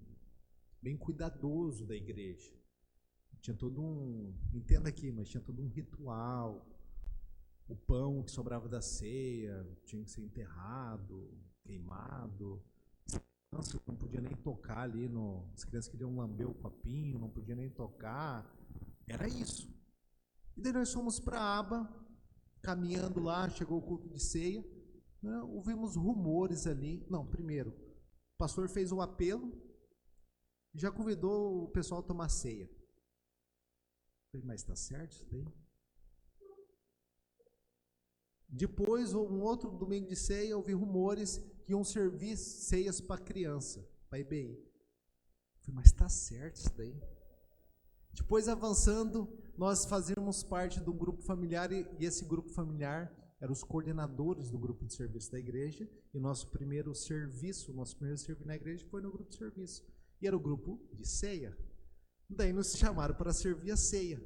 cuidadoso da igreja. Tinha todo entenda aqui, mas tinha todo um ritual. O pão que sobrava da ceia tinha que ser enterrado, queimado. Não podia nem tocar ali, as crianças queriam lamber o copinho, não podia nem tocar. Era isso. E daí nós fomos para a Aba, caminhando lá, chegou o culto de ceia, né, ouvimos rumores ali. Não, primeiro, o pastor fez um apelo, já convidou o pessoal a tomar ceia. Falei, mas está certo isso daí? Depois, um outro domingo de ceia, ouvi rumores que iam servir ceias para criança, para IBI. Falei, mas está certo isso daí? Depois, avançando, nós fazíamos parte de um grupo familiar e esse grupo familiar eram os coordenadores do grupo de serviço da igreja e nosso primeiro serviço na igreja foi no grupo de serviço. E era o grupo de ceia. Daí nos chamaram para servir a ceia.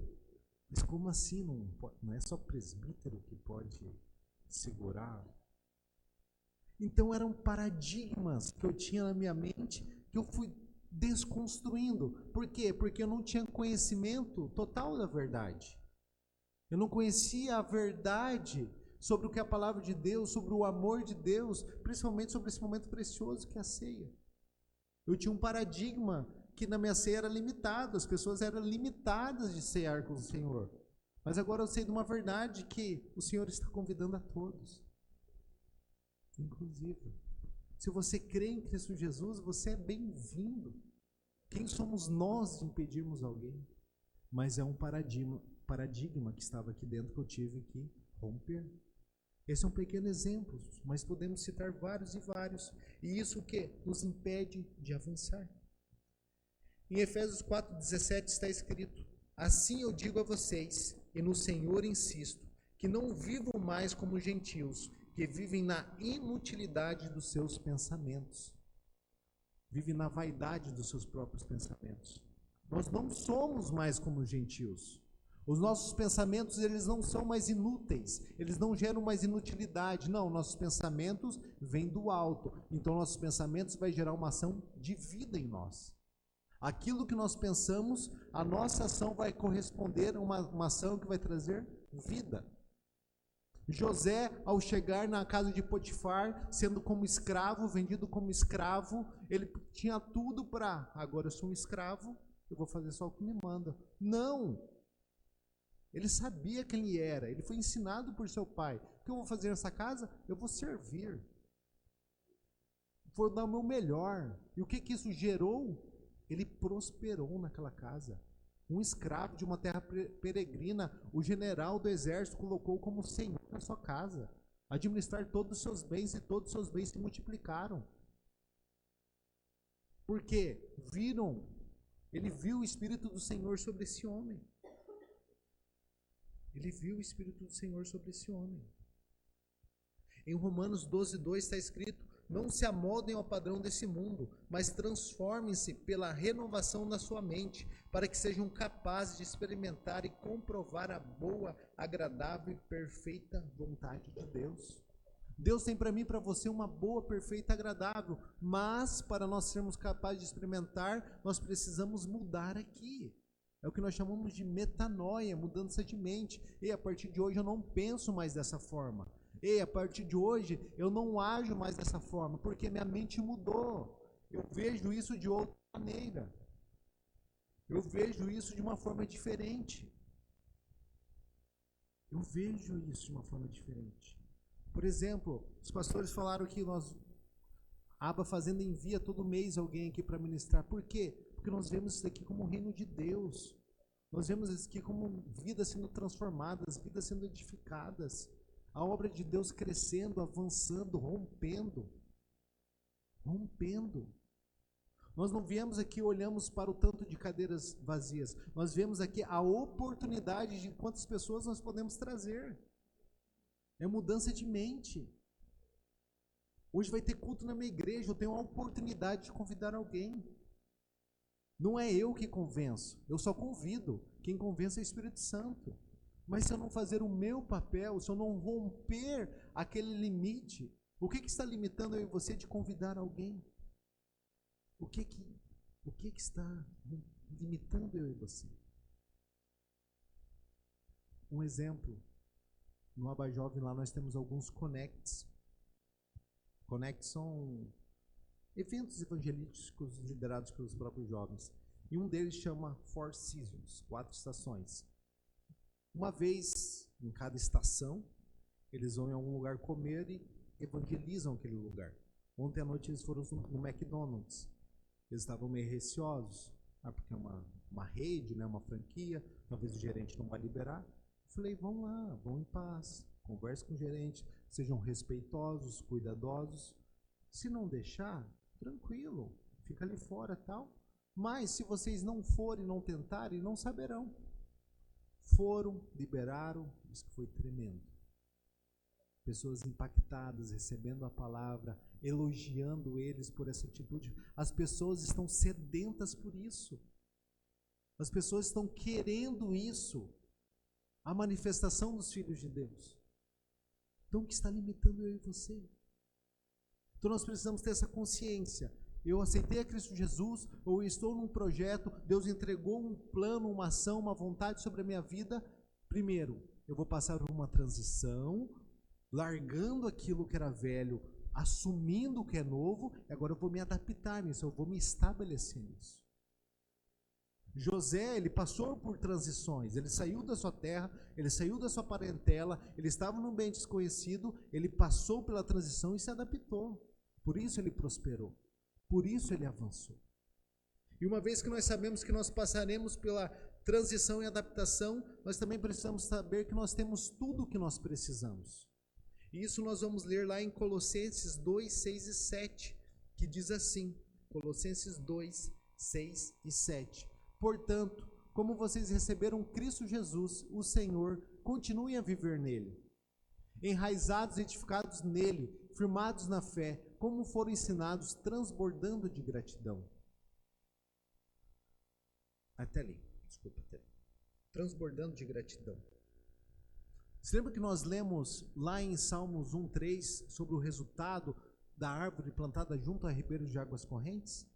Mas como assim? Não é só presbítero que pode segurar? Então eram paradigmas que eu tinha na minha mente que eu fui desconstruindo. Por quê? Porque eu não tinha conhecimento total da verdade. Eu não conhecia a verdade sobre o que é a palavra de Deus, sobre o amor de Deus, principalmente sobre esse momento precioso que é a ceia. Eu tinha um paradigma que na minha ceia era limitado, as pessoas eram limitadas de cear com o Senhor. Mas agora eu sei de uma verdade que o Senhor está convidando a todos. Inclusive, se você crê em Cristo Jesus, você é bem-vindo. Quem somos nós de impedirmos alguém? Mas é um paradigma que estava aqui dentro que eu tive que romper. Esse é um pequeno exemplo, mas podemos citar vários e vários. E isso o que nos impede de avançar. Em Efésios 4,17 está escrito: assim eu digo a vocês, e no Senhor insisto, que não vivam mais como gentios, que vivem na inutilidade dos seus pensamentos. Vivem na vaidade dos seus próprios pensamentos. Nós não somos mais como gentios. Os nossos pensamentos, eles não são mais inúteis, eles não geram mais inutilidade. Não, nossos pensamentos vêm do alto. Então, nossos pensamentos vai gerar uma ação de vida em nós. Aquilo que nós pensamos, a nossa ação vai corresponder a uma ação que vai trazer vida. José, ao chegar na casa de Potifar, sendo como escravo, vendido como escravo, ele tinha tudo para, agora eu sou um escravo, eu vou fazer só o que me manda. Não! Ele sabia quem ele era, ele foi ensinado por seu pai. O que eu vou fazer nessa casa? Eu vou servir. Vou dar o meu melhor. E o que isso gerou? Ele prosperou naquela casa. Um escravo de uma terra peregrina, o general do exército colocou como senhor na sua casa. Administrar todos os seus bens e todos os seus bens se multiplicaram. Por quê? Ele viu o Espírito do Senhor sobre esse homem. Ele viu o Espírito do Senhor sobre esse homem. Em Romanos 12:2 está escrito: não se amoldem ao padrão desse mundo, mas transformem-se pela renovação da sua mente, para que sejam capazes de experimentar e comprovar a boa, agradável e perfeita vontade de Deus. Deus tem para mim e para você uma boa, perfeita, agradável, mas para nós sermos capazes de experimentar, nós precisamos mudar aqui. É o que nós chamamos de metanoia, mudança de mente. E a partir de hoje eu não penso mais dessa forma. E a partir de hoje eu não ajo mais dessa forma, porque minha mente mudou. Eu vejo isso de outra maneira. Eu vejo isso de uma forma diferente. Eu vejo isso de uma forma diferente. Por exemplo, os pastores falaram que A Aba Fazenda envia todo mês alguém aqui para ministrar. Por quê? Porque nós vemos isso aqui como o reino de Deus. Nós vemos isso aqui como vidas sendo transformadas, vidas sendo edificadas. A obra de Deus crescendo, avançando, rompendo. Rompendo. Nós não viemos aqui, olhamos para o tanto de cadeiras vazias. Nós vemos aqui a oportunidade de quantas pessoas nós podemos trazer. É mudança de mente. Hoje vai ter culto na minha igreja, eu tenho a oportunidade de convidar alguém. Não é eu que convenço, eu só convido. Quem convence é o Espírito Santo. Mas se eu não fazer o meu papel, se eu não romper aquele limite, o que está limitando eu e você de convidar alguém? O que está limitando eu e você? Um exemplo, no Aba Jovem lá nós temos alguns connects. Connects são eventos evangelísticos liderados pelos próprios jovens. E um deles chama Four Seasons, 4 estações. Uma vez em cada estação, eles vão em algum lugar comer e evangelizam aquele lugar. Ontem à noite eles foram no McDonald's. Eles estavam meio receosos, porque é uma rede, né, uma franquia, talvez o gerente não vai liberar. Eu falei, vão lá, vão em paz, converse com o gerente, sejam respeitosos, cuidadosos. Se não deixar, tranquilo, fica ali fora tal. Mas se vocês não forem, não tentarem, não saberão. Foram, liberaram, isso foi tremendo. Pessoas impactadas, recebendo a palavra, elogiando eles por essa atitude. As pessoas estão sedentas por isso. As pessoas estão querendo isso. A manifestação dos filhos de Deus. Então o que está limitando eu e você? Então nós precisamos ter essa consciência. Eu aceitei a Cristo Jesus, ou eu estou num projeto, Deus entregou um plano, uma ação, uma vontade sobre a minha vida. Primeiro, eu vou passar por uma transição, largando aquilo que era velho, assumindo o que é novo, e agora eu vou me adaptar nisso, eu vou me estabelecer nisso. José, ele passou por transições, ele saiu da sua terra, ele saiu da sua parentela, ele estava num ambiente desconhecido, ele passou pela transição e se adaptou. Por isso ele prosperou, por isso ele avançou. E uma vez que nós sabemos que nós passaremos pela transição e adaptação, nós também precisamos saber que nós temos tudo o que nós precisamos. E isso nós vamos ler lá em Colossenses 2, 6 e 7, que diz assim, Colossenses 2, 6 e 7. Portanto, como vocês receberam Cristo Jesus, o Senhor, continuem a viver nele. Enraizados e edificados nele, firmados na fé, como foram ensinados, transbordando de gratidão. Até ali, desculpa, até ali. Transbordando de gratidão. Você lembra que nós lemos lá em Salmos 1:3 sobre o resultado da árvore plantada junto a ribeiros de águas correntes?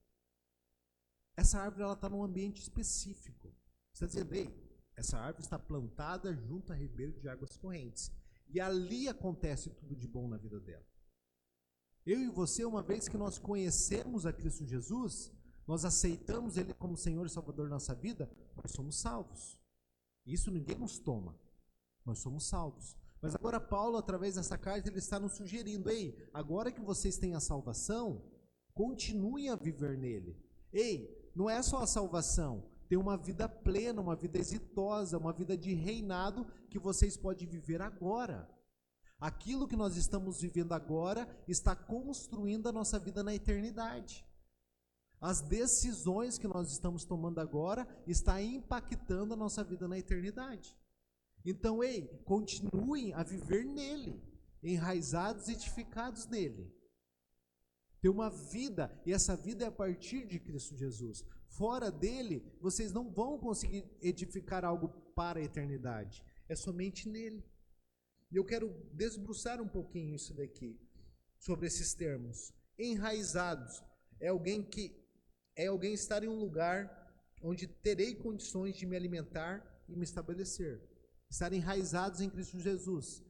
Essa árvore está num ambiente específico. Você está dizendo, ei, essa árvore está plantada junto a ribeiros de águas correntes. E ali acontece tudo de bom na vida dela. Eu e você, uma vez que nós conhecemos a Cristo Jesus, nós aceitamos Ele como Senhor e Salvador da nossa vida, nós somos salvos. Isso ninguém nos toma. Nós somos salvos. Mas agora Paulo, através dessa carta, ele está nos sugerindo, ei, agora que vocês têm a salvação, continuem a viver nele. Ei, não é só a salvação, tem uma vida plena, uma vida exitosa, uma vida de reinado que vocês podem viver agora. Aquilo que nós estamos vivendo agora está construindo a nossa vida na eternidade. As decisões que nós estamos tomando agora está impactando a nossa vida na eternidade. Então, ei, continuem a viver nele, enraizados e edificados nele. Ter uma vida, e essa vida é a partir de Cristo Jesus. Fora dele, vocês não vão conseguir edificar algo para a eternidade. É somente nele. E eu quero desbruçar um pouquinho isso daqui, sobre esses termos. Enraizados é alguém estar em um lugar onde terei condições de me alimentar e me estabelecer. Estar enraizados em Cristo Jesus.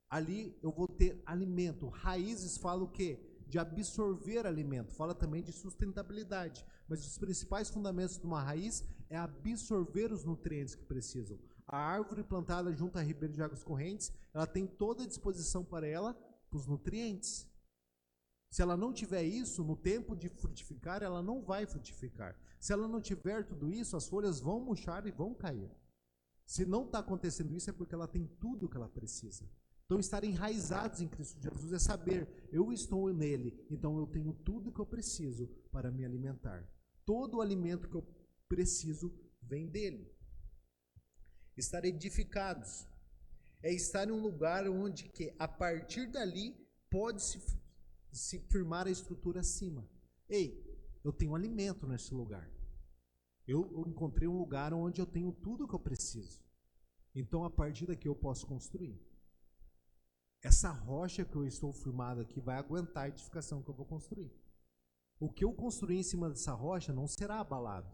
Ali eu vou ter alimento. Raízes fala o quê? De absorver alimento. Fala também de sustentabilidade. Mas os principais fundamentos de uma raiz é absorver os nutrientes que precisam. A árvore plantada junto a ribeiro de águas correntes, ela tem toda a disposição para ela, para os nutrientes. Se ela não tiver isso, no tempo de frutificar, ela não vai frutificar. Se ela não tiver tudo isso, as folhas vão murchar e vão cair. Se não está acontecendo isso, é porque ela tem tudo o que ela precisa. Então, estar enraizados em Cristo Jesus é saber, eu estou nele, então eu tenho tudo que eu preciso para me alimentar. Todo o alimento que eu preciso vem dele. Estar edificados é estar em um lugar onde que, a partir dali, pode se firmar a estrutura acima. Ei, eu tenho alimento nesse lugar. Eu encontrei um lugar onde eu tenho tudo o que eu preciso. Então, a partir daqui eu posso construir. Essa rocha que eu estou firmado aqui vai aguentar a edificação que eu vou construir. O que eu construir em cima dessa rocha não será abalado.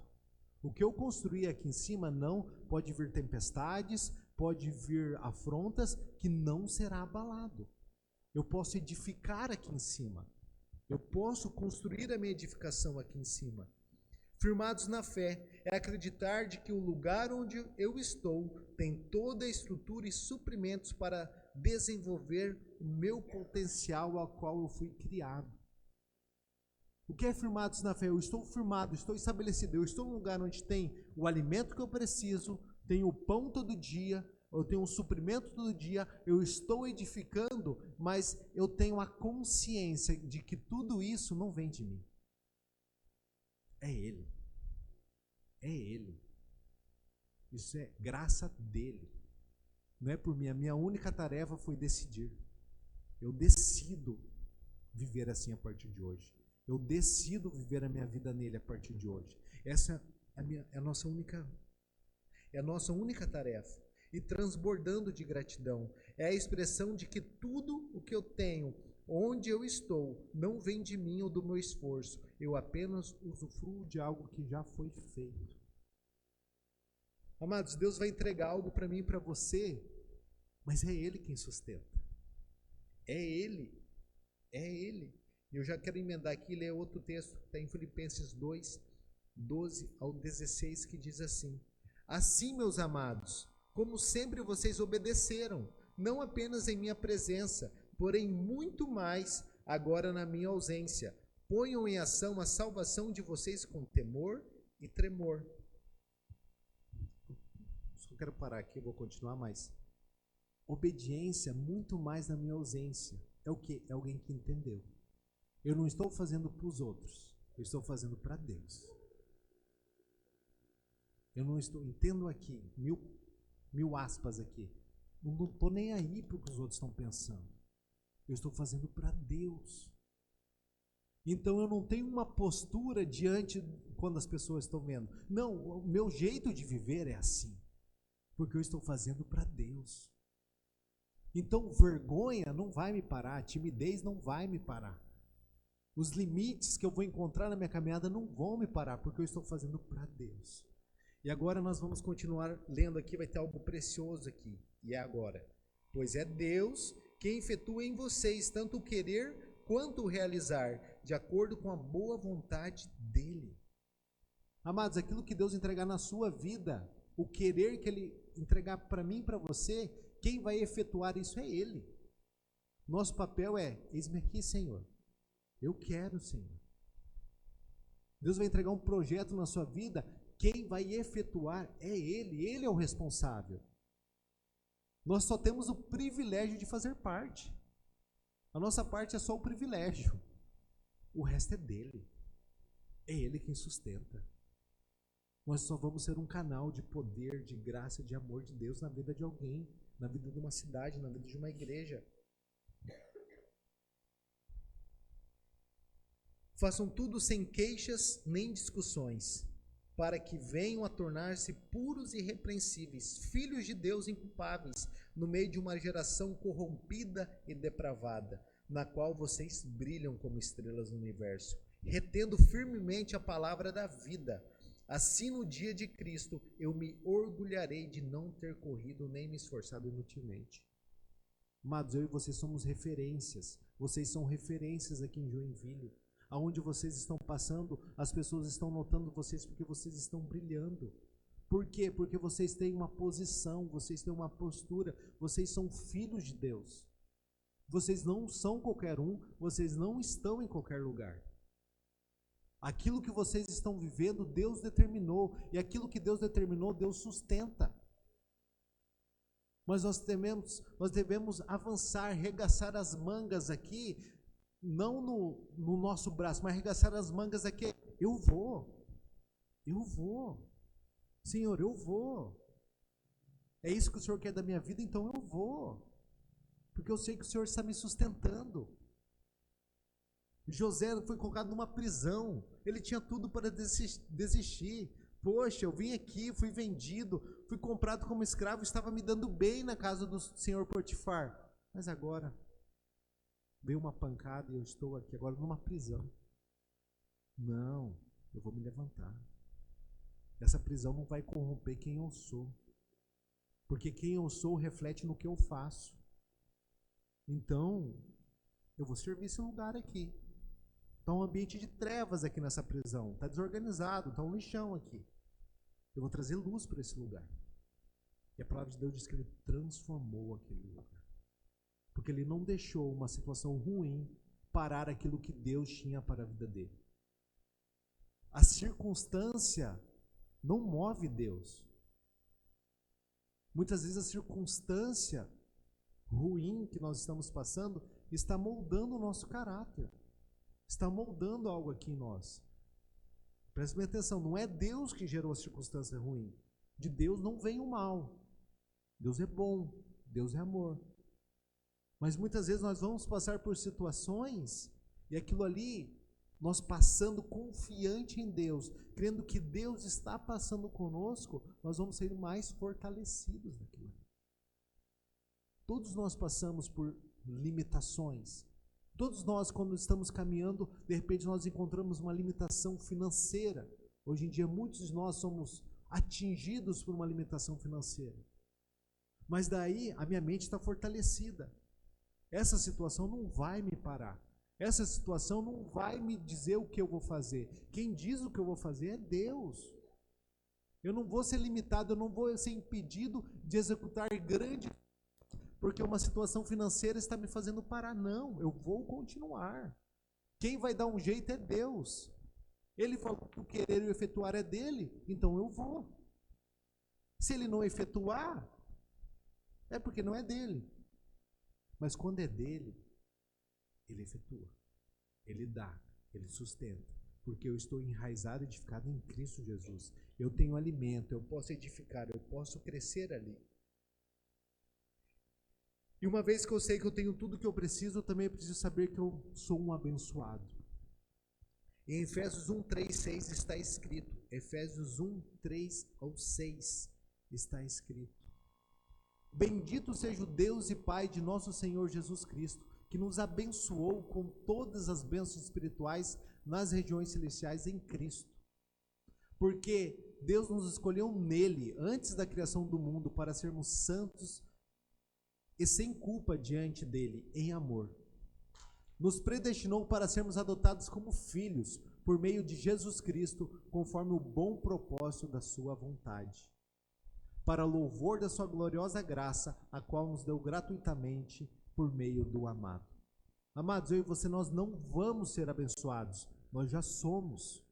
O que eu construir aqui em cima não pode vir tempestades, pode vir afrontas, que não será abalado. Eu posso edificar aqui em cima. Eu posso construir a minha edificação aqui em cima. Firmados na fé é acreditar de que o lugar onde eu estou tem toda a estrutura e suprimentos para desenvolver o meu potencial ao qual eu fui criado. O que é firmados na fé? Eu estou firmado, estou estabelecido, eu estou num lugar onde tem o alimento que eu preciso, tenho o pão todo dia, eu tenho um suprimento todo dia, eu estou edificando, mas eu tenho a consciência de que tudo isso não vem de mim. É Ele. É Ele. Isso é graça dele. Não é por mim. A minha única tarefa foi decidir. Eu decido viver assim a partir de hoje. Eu decido viver a minha vida nele a partir de hoje. Essa é a nossa única tarefa. E transbordando de gratidão. É a expressão de que tudo o que eu tenho, onde eu estou, não vem de mim ou do meu esforço. Eu apenas usufruo de algo que já foi feito. Amados, Deus vai entregar algo para mim e para você, mas é Ele quem sustenta. É Ele. É Ele. E eu já quero emendar aqui e ler outro texto que está em Filipenses 2, 12 ao 16, que diz assim: Assim, meus amados, como sempre vocês obedeceram, não apenas em minha presença, porém muito mais agora na minha ausência. Ponham em ação a salvação de vocês com temor e tremor. Só quero parar aqui, vou continuar, mas obediência muito mais na minha ausência. É o quê? É alguém que entendeu. Eu não estou fazendo para os outros, eu estou fazendo para Deus. Eu não estou, entendo aqui, mil aspas aqui, não estou nem aí para o que os outros estão pensando. Eu estou fazendo para Deus. Então eu não tenho uma postura diante quando as pessoas estão vendo. Não, o meu jeito de viver é assim. Porque eu estou fazendo para Deus. Então vergonha não vai me parar, timidez não vai me parar. Os limites que eu vou encontrar na minha caminhada não vão me parar, porque eu estou fazendo para Deus. E agora nós vamos continuar lendo aqui, vai ter algo precioso aqui. E é agora. Pois é Deus quem efetua em vocês tanto o querer quanto o realizar, de acordo com a boa vontade dele. Amados, aquilo que Deus entregar na sua vida, o querer que Ele entregar para mim e para você, quem vai efetuar isso é Ele. Nosso papel é, eis-me aqui, Senhor. Eu quero, Senhor. Deus vai entregar um projeto na sua vida, quem vai efetuar é Ele. Ele é o responsável. Nós só temos o privilégio de fazer parte. A nossa parte é só o privilégio. O resto é dele. É Ele quem sustenta. Nós só vamos ser um canal de poder, de graça, de amor de Deus na vida de alguém, na vida de uma cidade, na vida de uma igreja. Façam tudo sem queixas nem discussões, para que venham a tornar-se puros e irrepreensíveis, filhos de Deus inculpáveis, no meio de uma geração corrompida e depravada, na qual vocês brilham como estrelas no universo, retendo firmemente a palavra da vida. Assim, no dia de Cristo, eu me orgulharei de não ter corrido nem me esforçado inutilmente. Amados, eu e vocês somos referências. Vocês são referências aqui em Joinville. Aonde vocês estão passando, as pessoas estão notando vocês porque vocês estão brilhando. Por quê? Porque vocês têm uma posição, vocês têm uma postura, vocês são filhos de Deus. Vocês não são qualquer um, vocês não estão em qualquer lugar. Aquilo que vocês estão vivendo, Deus determinou, e aquilo que Deus determinou, Deus sustenta. Mas nós devemos avançar, arregaçar as mangas aqui, não no nosso braço, mas arregaçar as mangas aqui. Eu vou. Senhor, eu vou. É isso que o Senhor quer da minha vida, então eu vou. Porque eu sei que o Senhor está me sustentando. José foi colocado numa prisão. Ele tinha tudo para desistir. Poxa, eu vim aqui, fui vendido, fui comprado como escravo, estava me dando bem na casa do senhor Potifar. Mas agora veio uma pancada e eu estou aqui agora numa prisão. Não, eu vou me levantar. Essa prisão não vai corromper quem eu sou. Porque quem eu sou reflete no que eu faço. Então, eu vou servir esse lugar aqui. Está um ambiente de trevas aqui nessa prisão. Está desorganizado, está um lixão aqui. Eu vou trazer luz para esse lugar. E a palavra de Deus diz que ele transformou aquele lugar. Porque ele não deixou uma situação ruim parar aquilo que Deus tinha para a vida dele. A circunstância não move Deus. Muitas vezes a circunstância ruim que nós estamos passando está moldando o nosso caráter. Está moldando algo aqui em nós. Preste bem atenção, não é Deus que gerou a circunstância ruim. De Deus não vem o mal. Deus é bom, Deus é amor. Mas muitas vezes nós vamos passar por situações e aquilo ali, nós passando confiante em Deus, crendo que Deus está passando conosco, nós vamos ser mais fortalecidos naquilo. Todos nós passamos por limitações. Todos nós, quando estamos caminhando, de repente nós encontramos uma limitação financeira. Hoje em dia, muitos de nós somos atingidos por uma limitação financeira. Mas daí, a minha mente está fortalecida. Essa situação não vai me parar. Essa situação não vai me dizer o que eu vou fazer. Quem diz o que eu vou fazer é Deus. Eu não vou ser limitado, eu não vou ser impedido de executar grandes, porque uma situação financeira está me fazendo parar. Não, eu vou continuar. Quem vai dar um jeito é Deus. Ele falou que o querer e o efetuar é dele, então eu vou. Se ele não efetuar, é porque não é dele. Mas quando é dele, ele efetua, ele dá, ele sustenta. Porque eu estou enraizado, edificado em Cristo Jesus. Eu tenho alimento, eu posso edificar, eu posso crescer ali. E uma vez que eu sei que eu tenho tudo que eu preciso, eu também preciso saber que eu sou um abençoado. Em Efésios 1, 3, 6 está escrito. Efésios 1, 3 ao 6 está escrito. Bendito seja o Deus e Pai de nosso Senhor Jesus Cristo, que nos abençoou com todas as bênçãos espirituais nas regiões celestiais em Cristo. Porque Deus nos escolheu nele, antes da criação do mundo, para sermos santos e sem culpa diante dele, em amor. Nos predestinou para sermos adotados como filhos, por meio de Jesus Cristo, conforme o bom propósito da sua vontade, para louvor da sua gloriosa graça, a qual nos deu gratuitamente por meio do amado. Amados, eu e você, nós não vamos ser abençoados, nós já somos.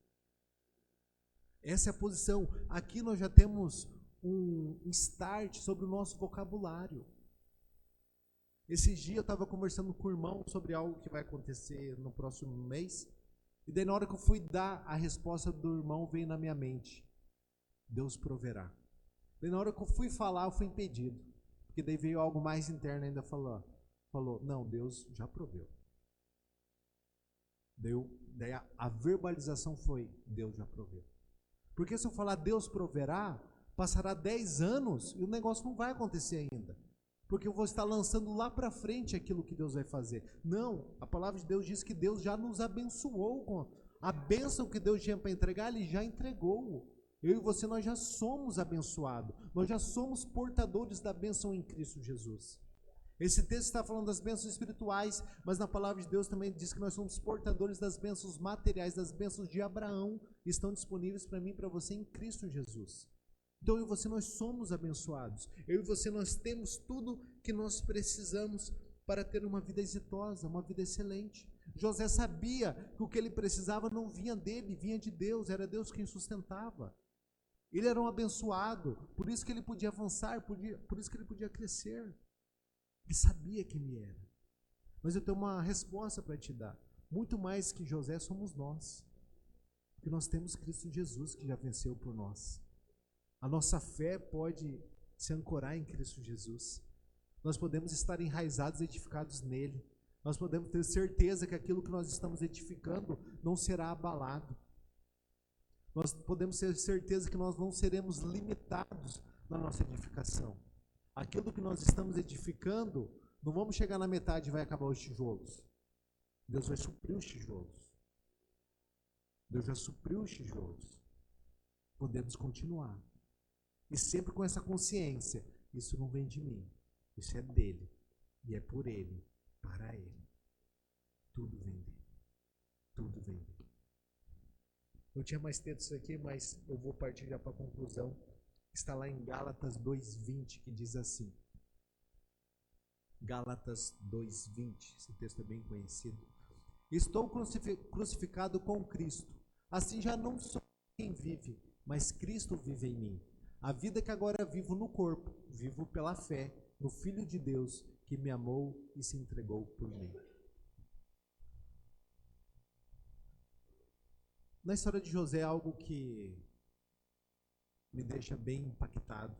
Essa é a posição. Aqui nós já temos um start sobre o nosso vocabulário. Esses dias eu estava conversando com o irmão sobre algo que vai acontecer no próximo mês, e daí na hora que eu fui dar a resposta do irmão, veio na minha mente: Deus proverá. Daí na hora que eu fui falar, eu fui impedido, porque daí veio algo mais interno ainda, falou, não, Deus já proveu. Daí a verbalização foi: Deus já proveu. Porque se eu falar Deus proverá, passará 10 anos e o negócio não vai acontecer ainda. Porque eu vou estar lançando lá para frente aquilo que Deus vai fazer. Não, a palavra de Deus diz que Deus já nos abençoou com a bênção que Deus tinha para entregar, Ele já entregou. Eu e você, nós já somos abençoados. Nós já somos portadores da bênção em Cristo Jesus. Esse texto está falando das bênçãos espirituais, mas na palavra de Deus também diz que nós somos portadores das bênçãos materiais, das bênçãos de Abraão, que estão disponíveis para mim e para você em Cristo Jesus. Então eu e você, nós somos abençoados. Eu e você, nós temos tudo que nós precisamos para ter uma vida exitosa, uma vida excelente. José sabia que o que ele precisava não vinha dele, vinha de Deus, era Deus quem sustentava. Ele era um abençoado, por isso que ele podia avançar, por isso que ele podia crescer. Ele sabia quem ele era. Mas eu tenho uma resposta para te dar. Muito mais que José somos nós. Porque nós temos Cristo Jesus que já venceu por nós. A nossa fé pode se ancorar em Cristo Jesus. Nós podemos estar enraizados e edificados nele. Nós podemos ter certeza que aquilo que nós estamos edificando não será abalado. Nós podemos ter certeza que nós não seremos limitados na nossa edificação. Aquilo que nós estamos edificando, não vamos chegar na metade e vai acabar os tijolos. Deus vai suprir os tijolos. Deus já supriu os tijolos. Podemos continuar. E sempre com essa consciência, isso não vem de mim, isso é dele, e é por ele, para ele. Tudo vem dele. Tudo vem dele. Eu tinha mais textos aqui, mas eu vou partir já para a conclusão. Está lá em Gálatas 2:20, que diz assim. Gálatas 2:20, esse texto é bem conhecido. Estou crucificado com Cristo. Assim já não sou quem vive, mas Cristo vive em mim. A vida que agora vivo no corpo, vivo pela fé no Filho de Deus que me amou e se entregou por mim. Na história de José é algo que me deixa bem impactado.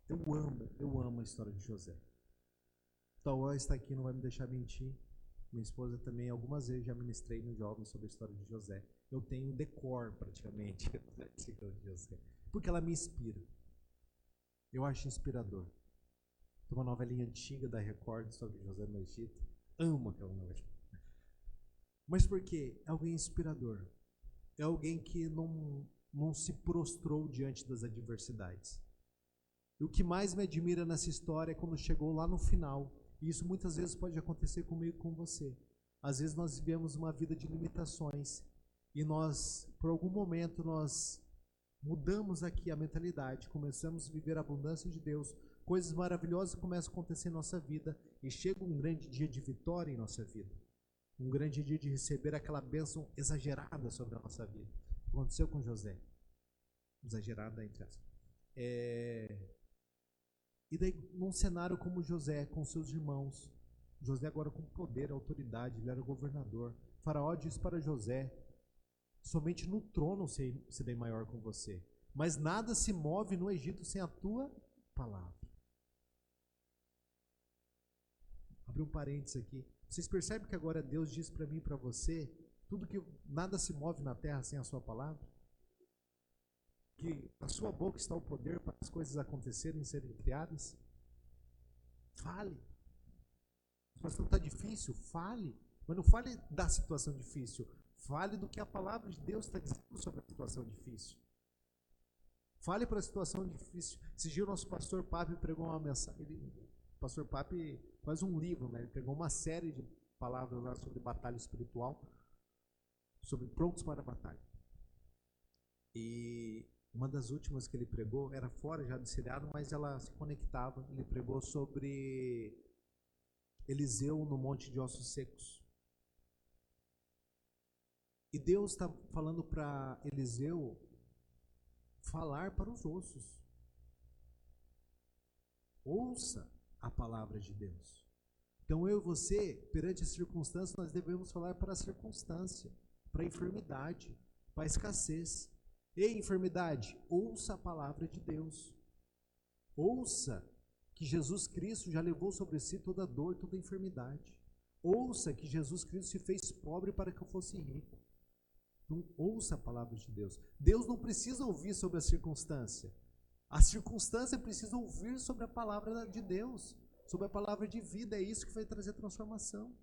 Eu amo a história de José. Tauã está aqui, não vai me deixar mentir. Minha esposa também, algumas vezes já ministrei nos jovens sobre a história de José. Eu tenho decor, praticamente, da história de José. Porque ela me inspira. Eu acho inspirador. Tem uma novelinha antiga da Record sobre José no Egito. Amo aquela novela. Mas por quê? É alguém inspirador. É alguém que não se prostrou diante das adversidades. E o que mais me admira nessa história é quando chegou lá no final. E isso muitas vezes pode acontecer comigo e com você. Às vezes nós vivemos uma vida de limitações. E nós, por algum momento, nós mudamos aqui a mentalidade, começamos a viver a abundância de Deus, coisas maravilhosas começam a acontecer em nossa vida e chega um grande dia de vitória em nossa vida, um grande dia de receber aquela bênção exagerada sobre a nossa vida. Aconteceu com José, exagerada entre aspas. E daí num cenário como José, com seus irmãos, José agora com poder, autoridade, ele era governador. Faraó disse para José: somente no trono serei maior com você, mas nada se move no Egito sem a tua palavra. Abri um parênteses aqui. Vocês percebem que agora Deus diz para mim e para você, nada se move na terra sem a sua palavra? Que na sua boca está o poder para as coisas acontecerem e serem criadas? Fale. A situação está difícil? Fale. Mas não fale da situação difícil. Fale do que a palavra de Deus está dizendo sobre a situação difícil. Fale para a situação difícil. Esse dia o nosso pastor Papi pregou uma mensagem. O pastor Papi faz um livro, né? Ele pregou uma série de palavras lá sobre batalha espiritual, sobre prontos para a batalha. E uma das últimas que ele pregou era fora já do seriado, mas ela se conectava. Ele pregou sobre Eliseu no Monte de Ossos Secos. E Deus está falando para Eliseu falar para os ossos. Ouça a palavra de Deus. Então eu e você, perante as circunstâncias, nós devemos falar para a circunstância, para a enfermidade, para a escassez. Ei, enfermidade, ouça a palavra de Deus. Ouça que Jesus Cristo já levou sobre si toda dor, toda enfermidade. Ouça que Jesus Cristo se fez pobre para que eu fosse rico. Então, ouça a palavra de Deus. Deus não precisa ouvir sobre a circunstância. A circunstância precisa ouvir sobre a palavra de Deus, sobre a palavra de vida. É isso que vai trazer transformação.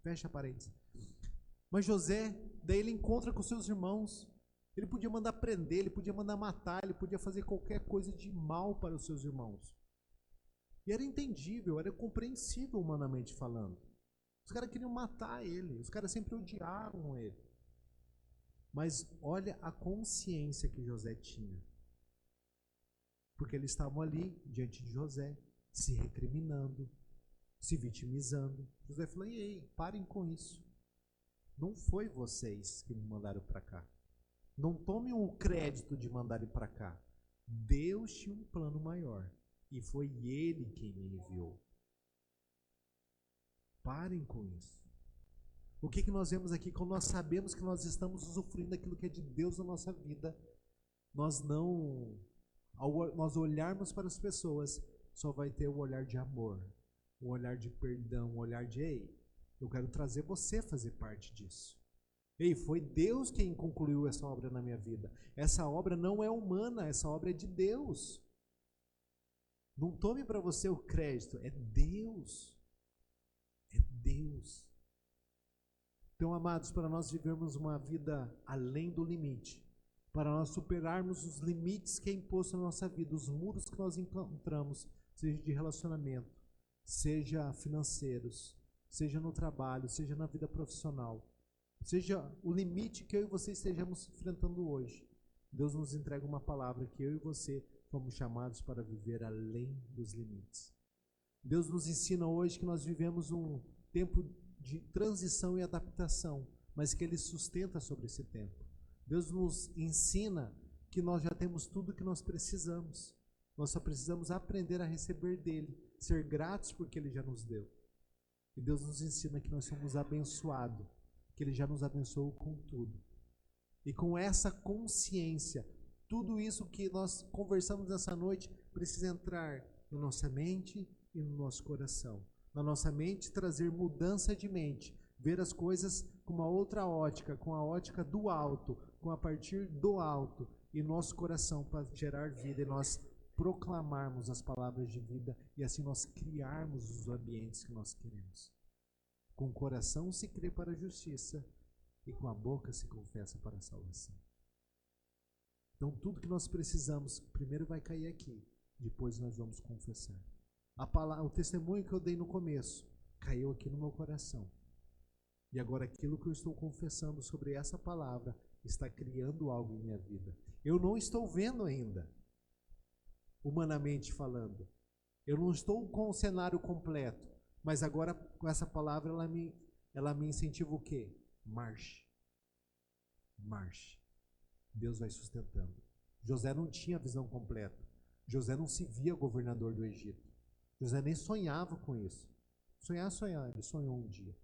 Fecha parênteses. Mas José, daí ele encontra com seus irmãos. Ele podia mandar prender, ele podia mandar matar, ele podia fazer qualquer coisa de mal para os seus irmãos. E era entendível, era compreensível humanamente falando. Os caras queriam matar ele, os caras sempre odiaram ele. Mas olha a consciência que José tinha. Porque eles estavam ali, diante de José, se recriminando, se vitimizando. José falou: ei, parem com isso. Não foi vocês que me mandaram para cá. Não tomem o crédito de mandarem para cá. Deus tinha um plano maior e foi Ele quem me enviou. Parem com isso. O que nós vemos aqui? Quando nós sabemos que nós estamos usufruindo daquilo que é de Deus na nossa vida, nós não, ao nós olharmos para as pessoas, só vai ter o olhar de amor, o olhar de perdão, o olhar de: ei, eu quero trazer você a fazer parte disso. Ei, foi Deus quem concluiu essa obra na minha vida. Essa obra não é humana, essa obra é de Deus. Não tome para você o crédito, é Deus. É Deus. Então, amados, para nós vivermos uma vida além do limite, para nós superarmos os limites que é imposto na nossa vida, os muros que nós encontramos, seja de relacionamento, seja financeiros, seja no trabalho, seja na vida profissional, seja o limite que eu e você estejamos enfrentando hoje, Deus nos entrega uma palavra que eu e você fomos chamados para viver além dos limites. Deus nos ensina hoje que nós vivemos um tempo de transição e adaptação, mas que Ele sustenta sobre esse tempo. Deus nos ensina que nós já temos tudo o que nós precisamos. Nós só precisamos aprender a receber dEle, ser gratos porque Ele já nos deu. E Deus nos ensina que nós somos abençoados, que Ele já nos abençoou com tudo. E com essa consciência, tudo isso que nós conversamos nessa noite precisa entrar na nossa mente e no nosso coração. Na nossa mente, trazer mudança de mente, ver as coisas com uma outra ótica, com a ótica do alto, com a partir do alto, e nosso coração para gerar vida e nós proclamarmos as palavras de vida e assim nós criarmos os ambientes que nós queremos. Com o coração se crê para a justiça e com a boca se confessa para a salvação. Então tudo que nós precisamos, primeiro vai cair aqui, depois nós vamos confessar. O testemunho que eu dei no começo caiu aqui no meu coração. E agora aquilo que eu estou confessando sobre essa palavra está criando algo em minha vida. Eu não estou vendo ainda, humanamente falando. Eu não estou com o cenário completo. Mas agora com essa palavra ela me incentiva o quê? Marche. Marche. Deus vai sustentando. José não tinha a visão completa. José não se via governador do Egito. José nem sonhava com isso. Sonhar, ele sonhou um dia.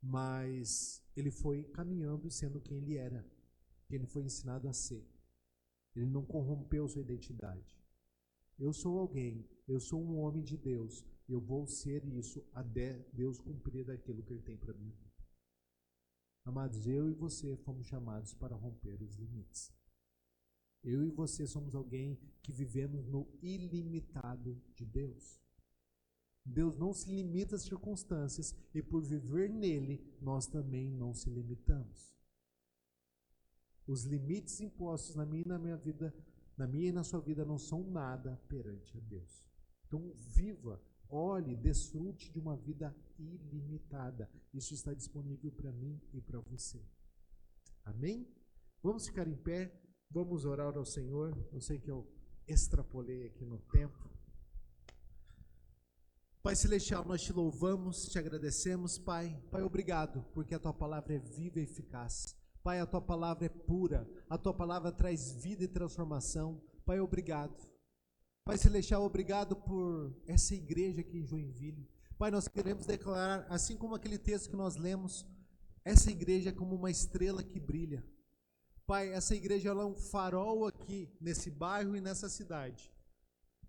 Mas ele foi caminhando e sendo quem ele era, quem ele foi ensinado a ser. Ele não corrompeu sua identidade. Eu sou alguém, eu sou um homem de Deus, eu vou ser isso até Deus cumprir aquilo que Ele tem para mim. Amados, eu e você fomos chamados para romper os limites. Eu e você somos alguém que vivemos no ilimitado de Deus. Deus não se limita às circunstâncias e por viver nele, nós também não se limitamos. Os limites impostos na minha e na minha vida, na minha e na sua vida, não são nada perante a Deus. Então viva, olhe, desfrute de uma vida ilimitada. Isso está disponível para mim e para você. Amém? Vamos ficar em pé, vamos orar ao Senhor. Eu sei que eu extrapolei aqui no tempo. Pai Celestial, nós te louvamos, te agradecemos, Pai. Pai, obrigado, porque a Tua palavra é viva e eficaz. Pai, a Tua palavra é pura, a Tua palavra traz vida e transformação. Pai, obrigado. Pai Celestial, obrigado por essa igreja aqui em Joinville. Pai, nós queremos declarar, assim como aquele texto que nós lemos, essa igreja é como uma estrela que brilha. Pai, essa igreja ela é um farol aqui nesse bairro e nessa cidade.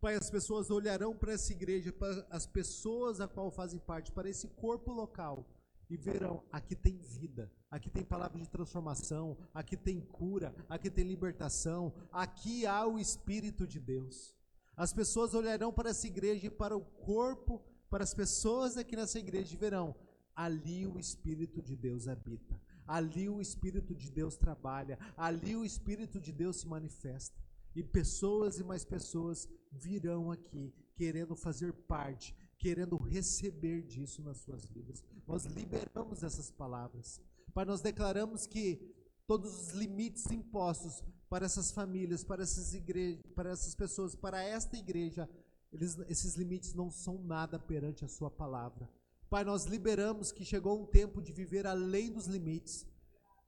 Pai, as pessoas olharão para essa igreja, para as pessoas a qual fazem parte, para esse corpo local e verão, aqui tem vida, aqui tem palavra de transformação, aqui tem cura, aqui tem libertação, aqui há o Espírito de Deus. As pessoas olharão para essa igreja e para o corpo, para as pessoas aqui nessa igreja e verão, ali o Espírito de Deus habita, ali o Espírito de Deus trabalha, ali o Espírito de Deus se manifesta. E pessoas e mais pessoas virão aqui querendo fazer parte, querendo receber disso nas suas vidas. Nós liberamos essas palavras. Pai, nós declaramos que todos os limites impostos para essas famílias, para essas igrejas, para essas pessoas, para esta igreja, esses limites não são nada perante a sua palavra. Pai, nós liberamos que chegou um tempo de viver além dos limites.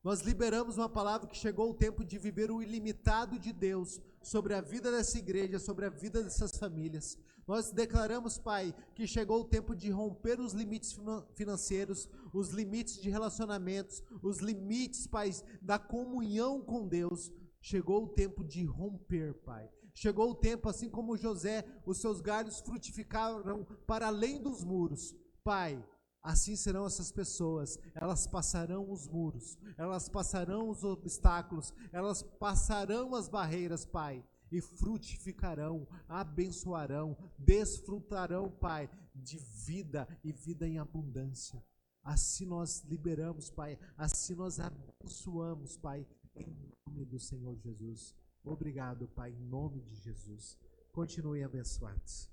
Nós liberamos uma palavra que chegou o tempo de viver o ilimitado de Deus sobre a vida dessa igreja, sobre a vida dessas famílias. Nós declaramos, Pai, que chegou o tempo de romper os limites financeiros, os limites de relacionamentos, os limites, Pai, da comunhão com Deus. Chegou o tempo de romper, Pai. Chegou o tempo, assim como José, os seus galhos frutificaram para além dos muros. Pai, assim serão essas pessoas, elas passarão os muros, elas passarão os obstáculos, elas passarão as barreiras, Pai, e frutificarão, abençoarão, desfrutarão, Pai, de vida e vida em abundância. Assim nós liberamos, Pai, assim nós abençoamos, Pai, em nome do Senhor Jesus. Obrigado, Pai, em nome de Jesus. Continue abençoados.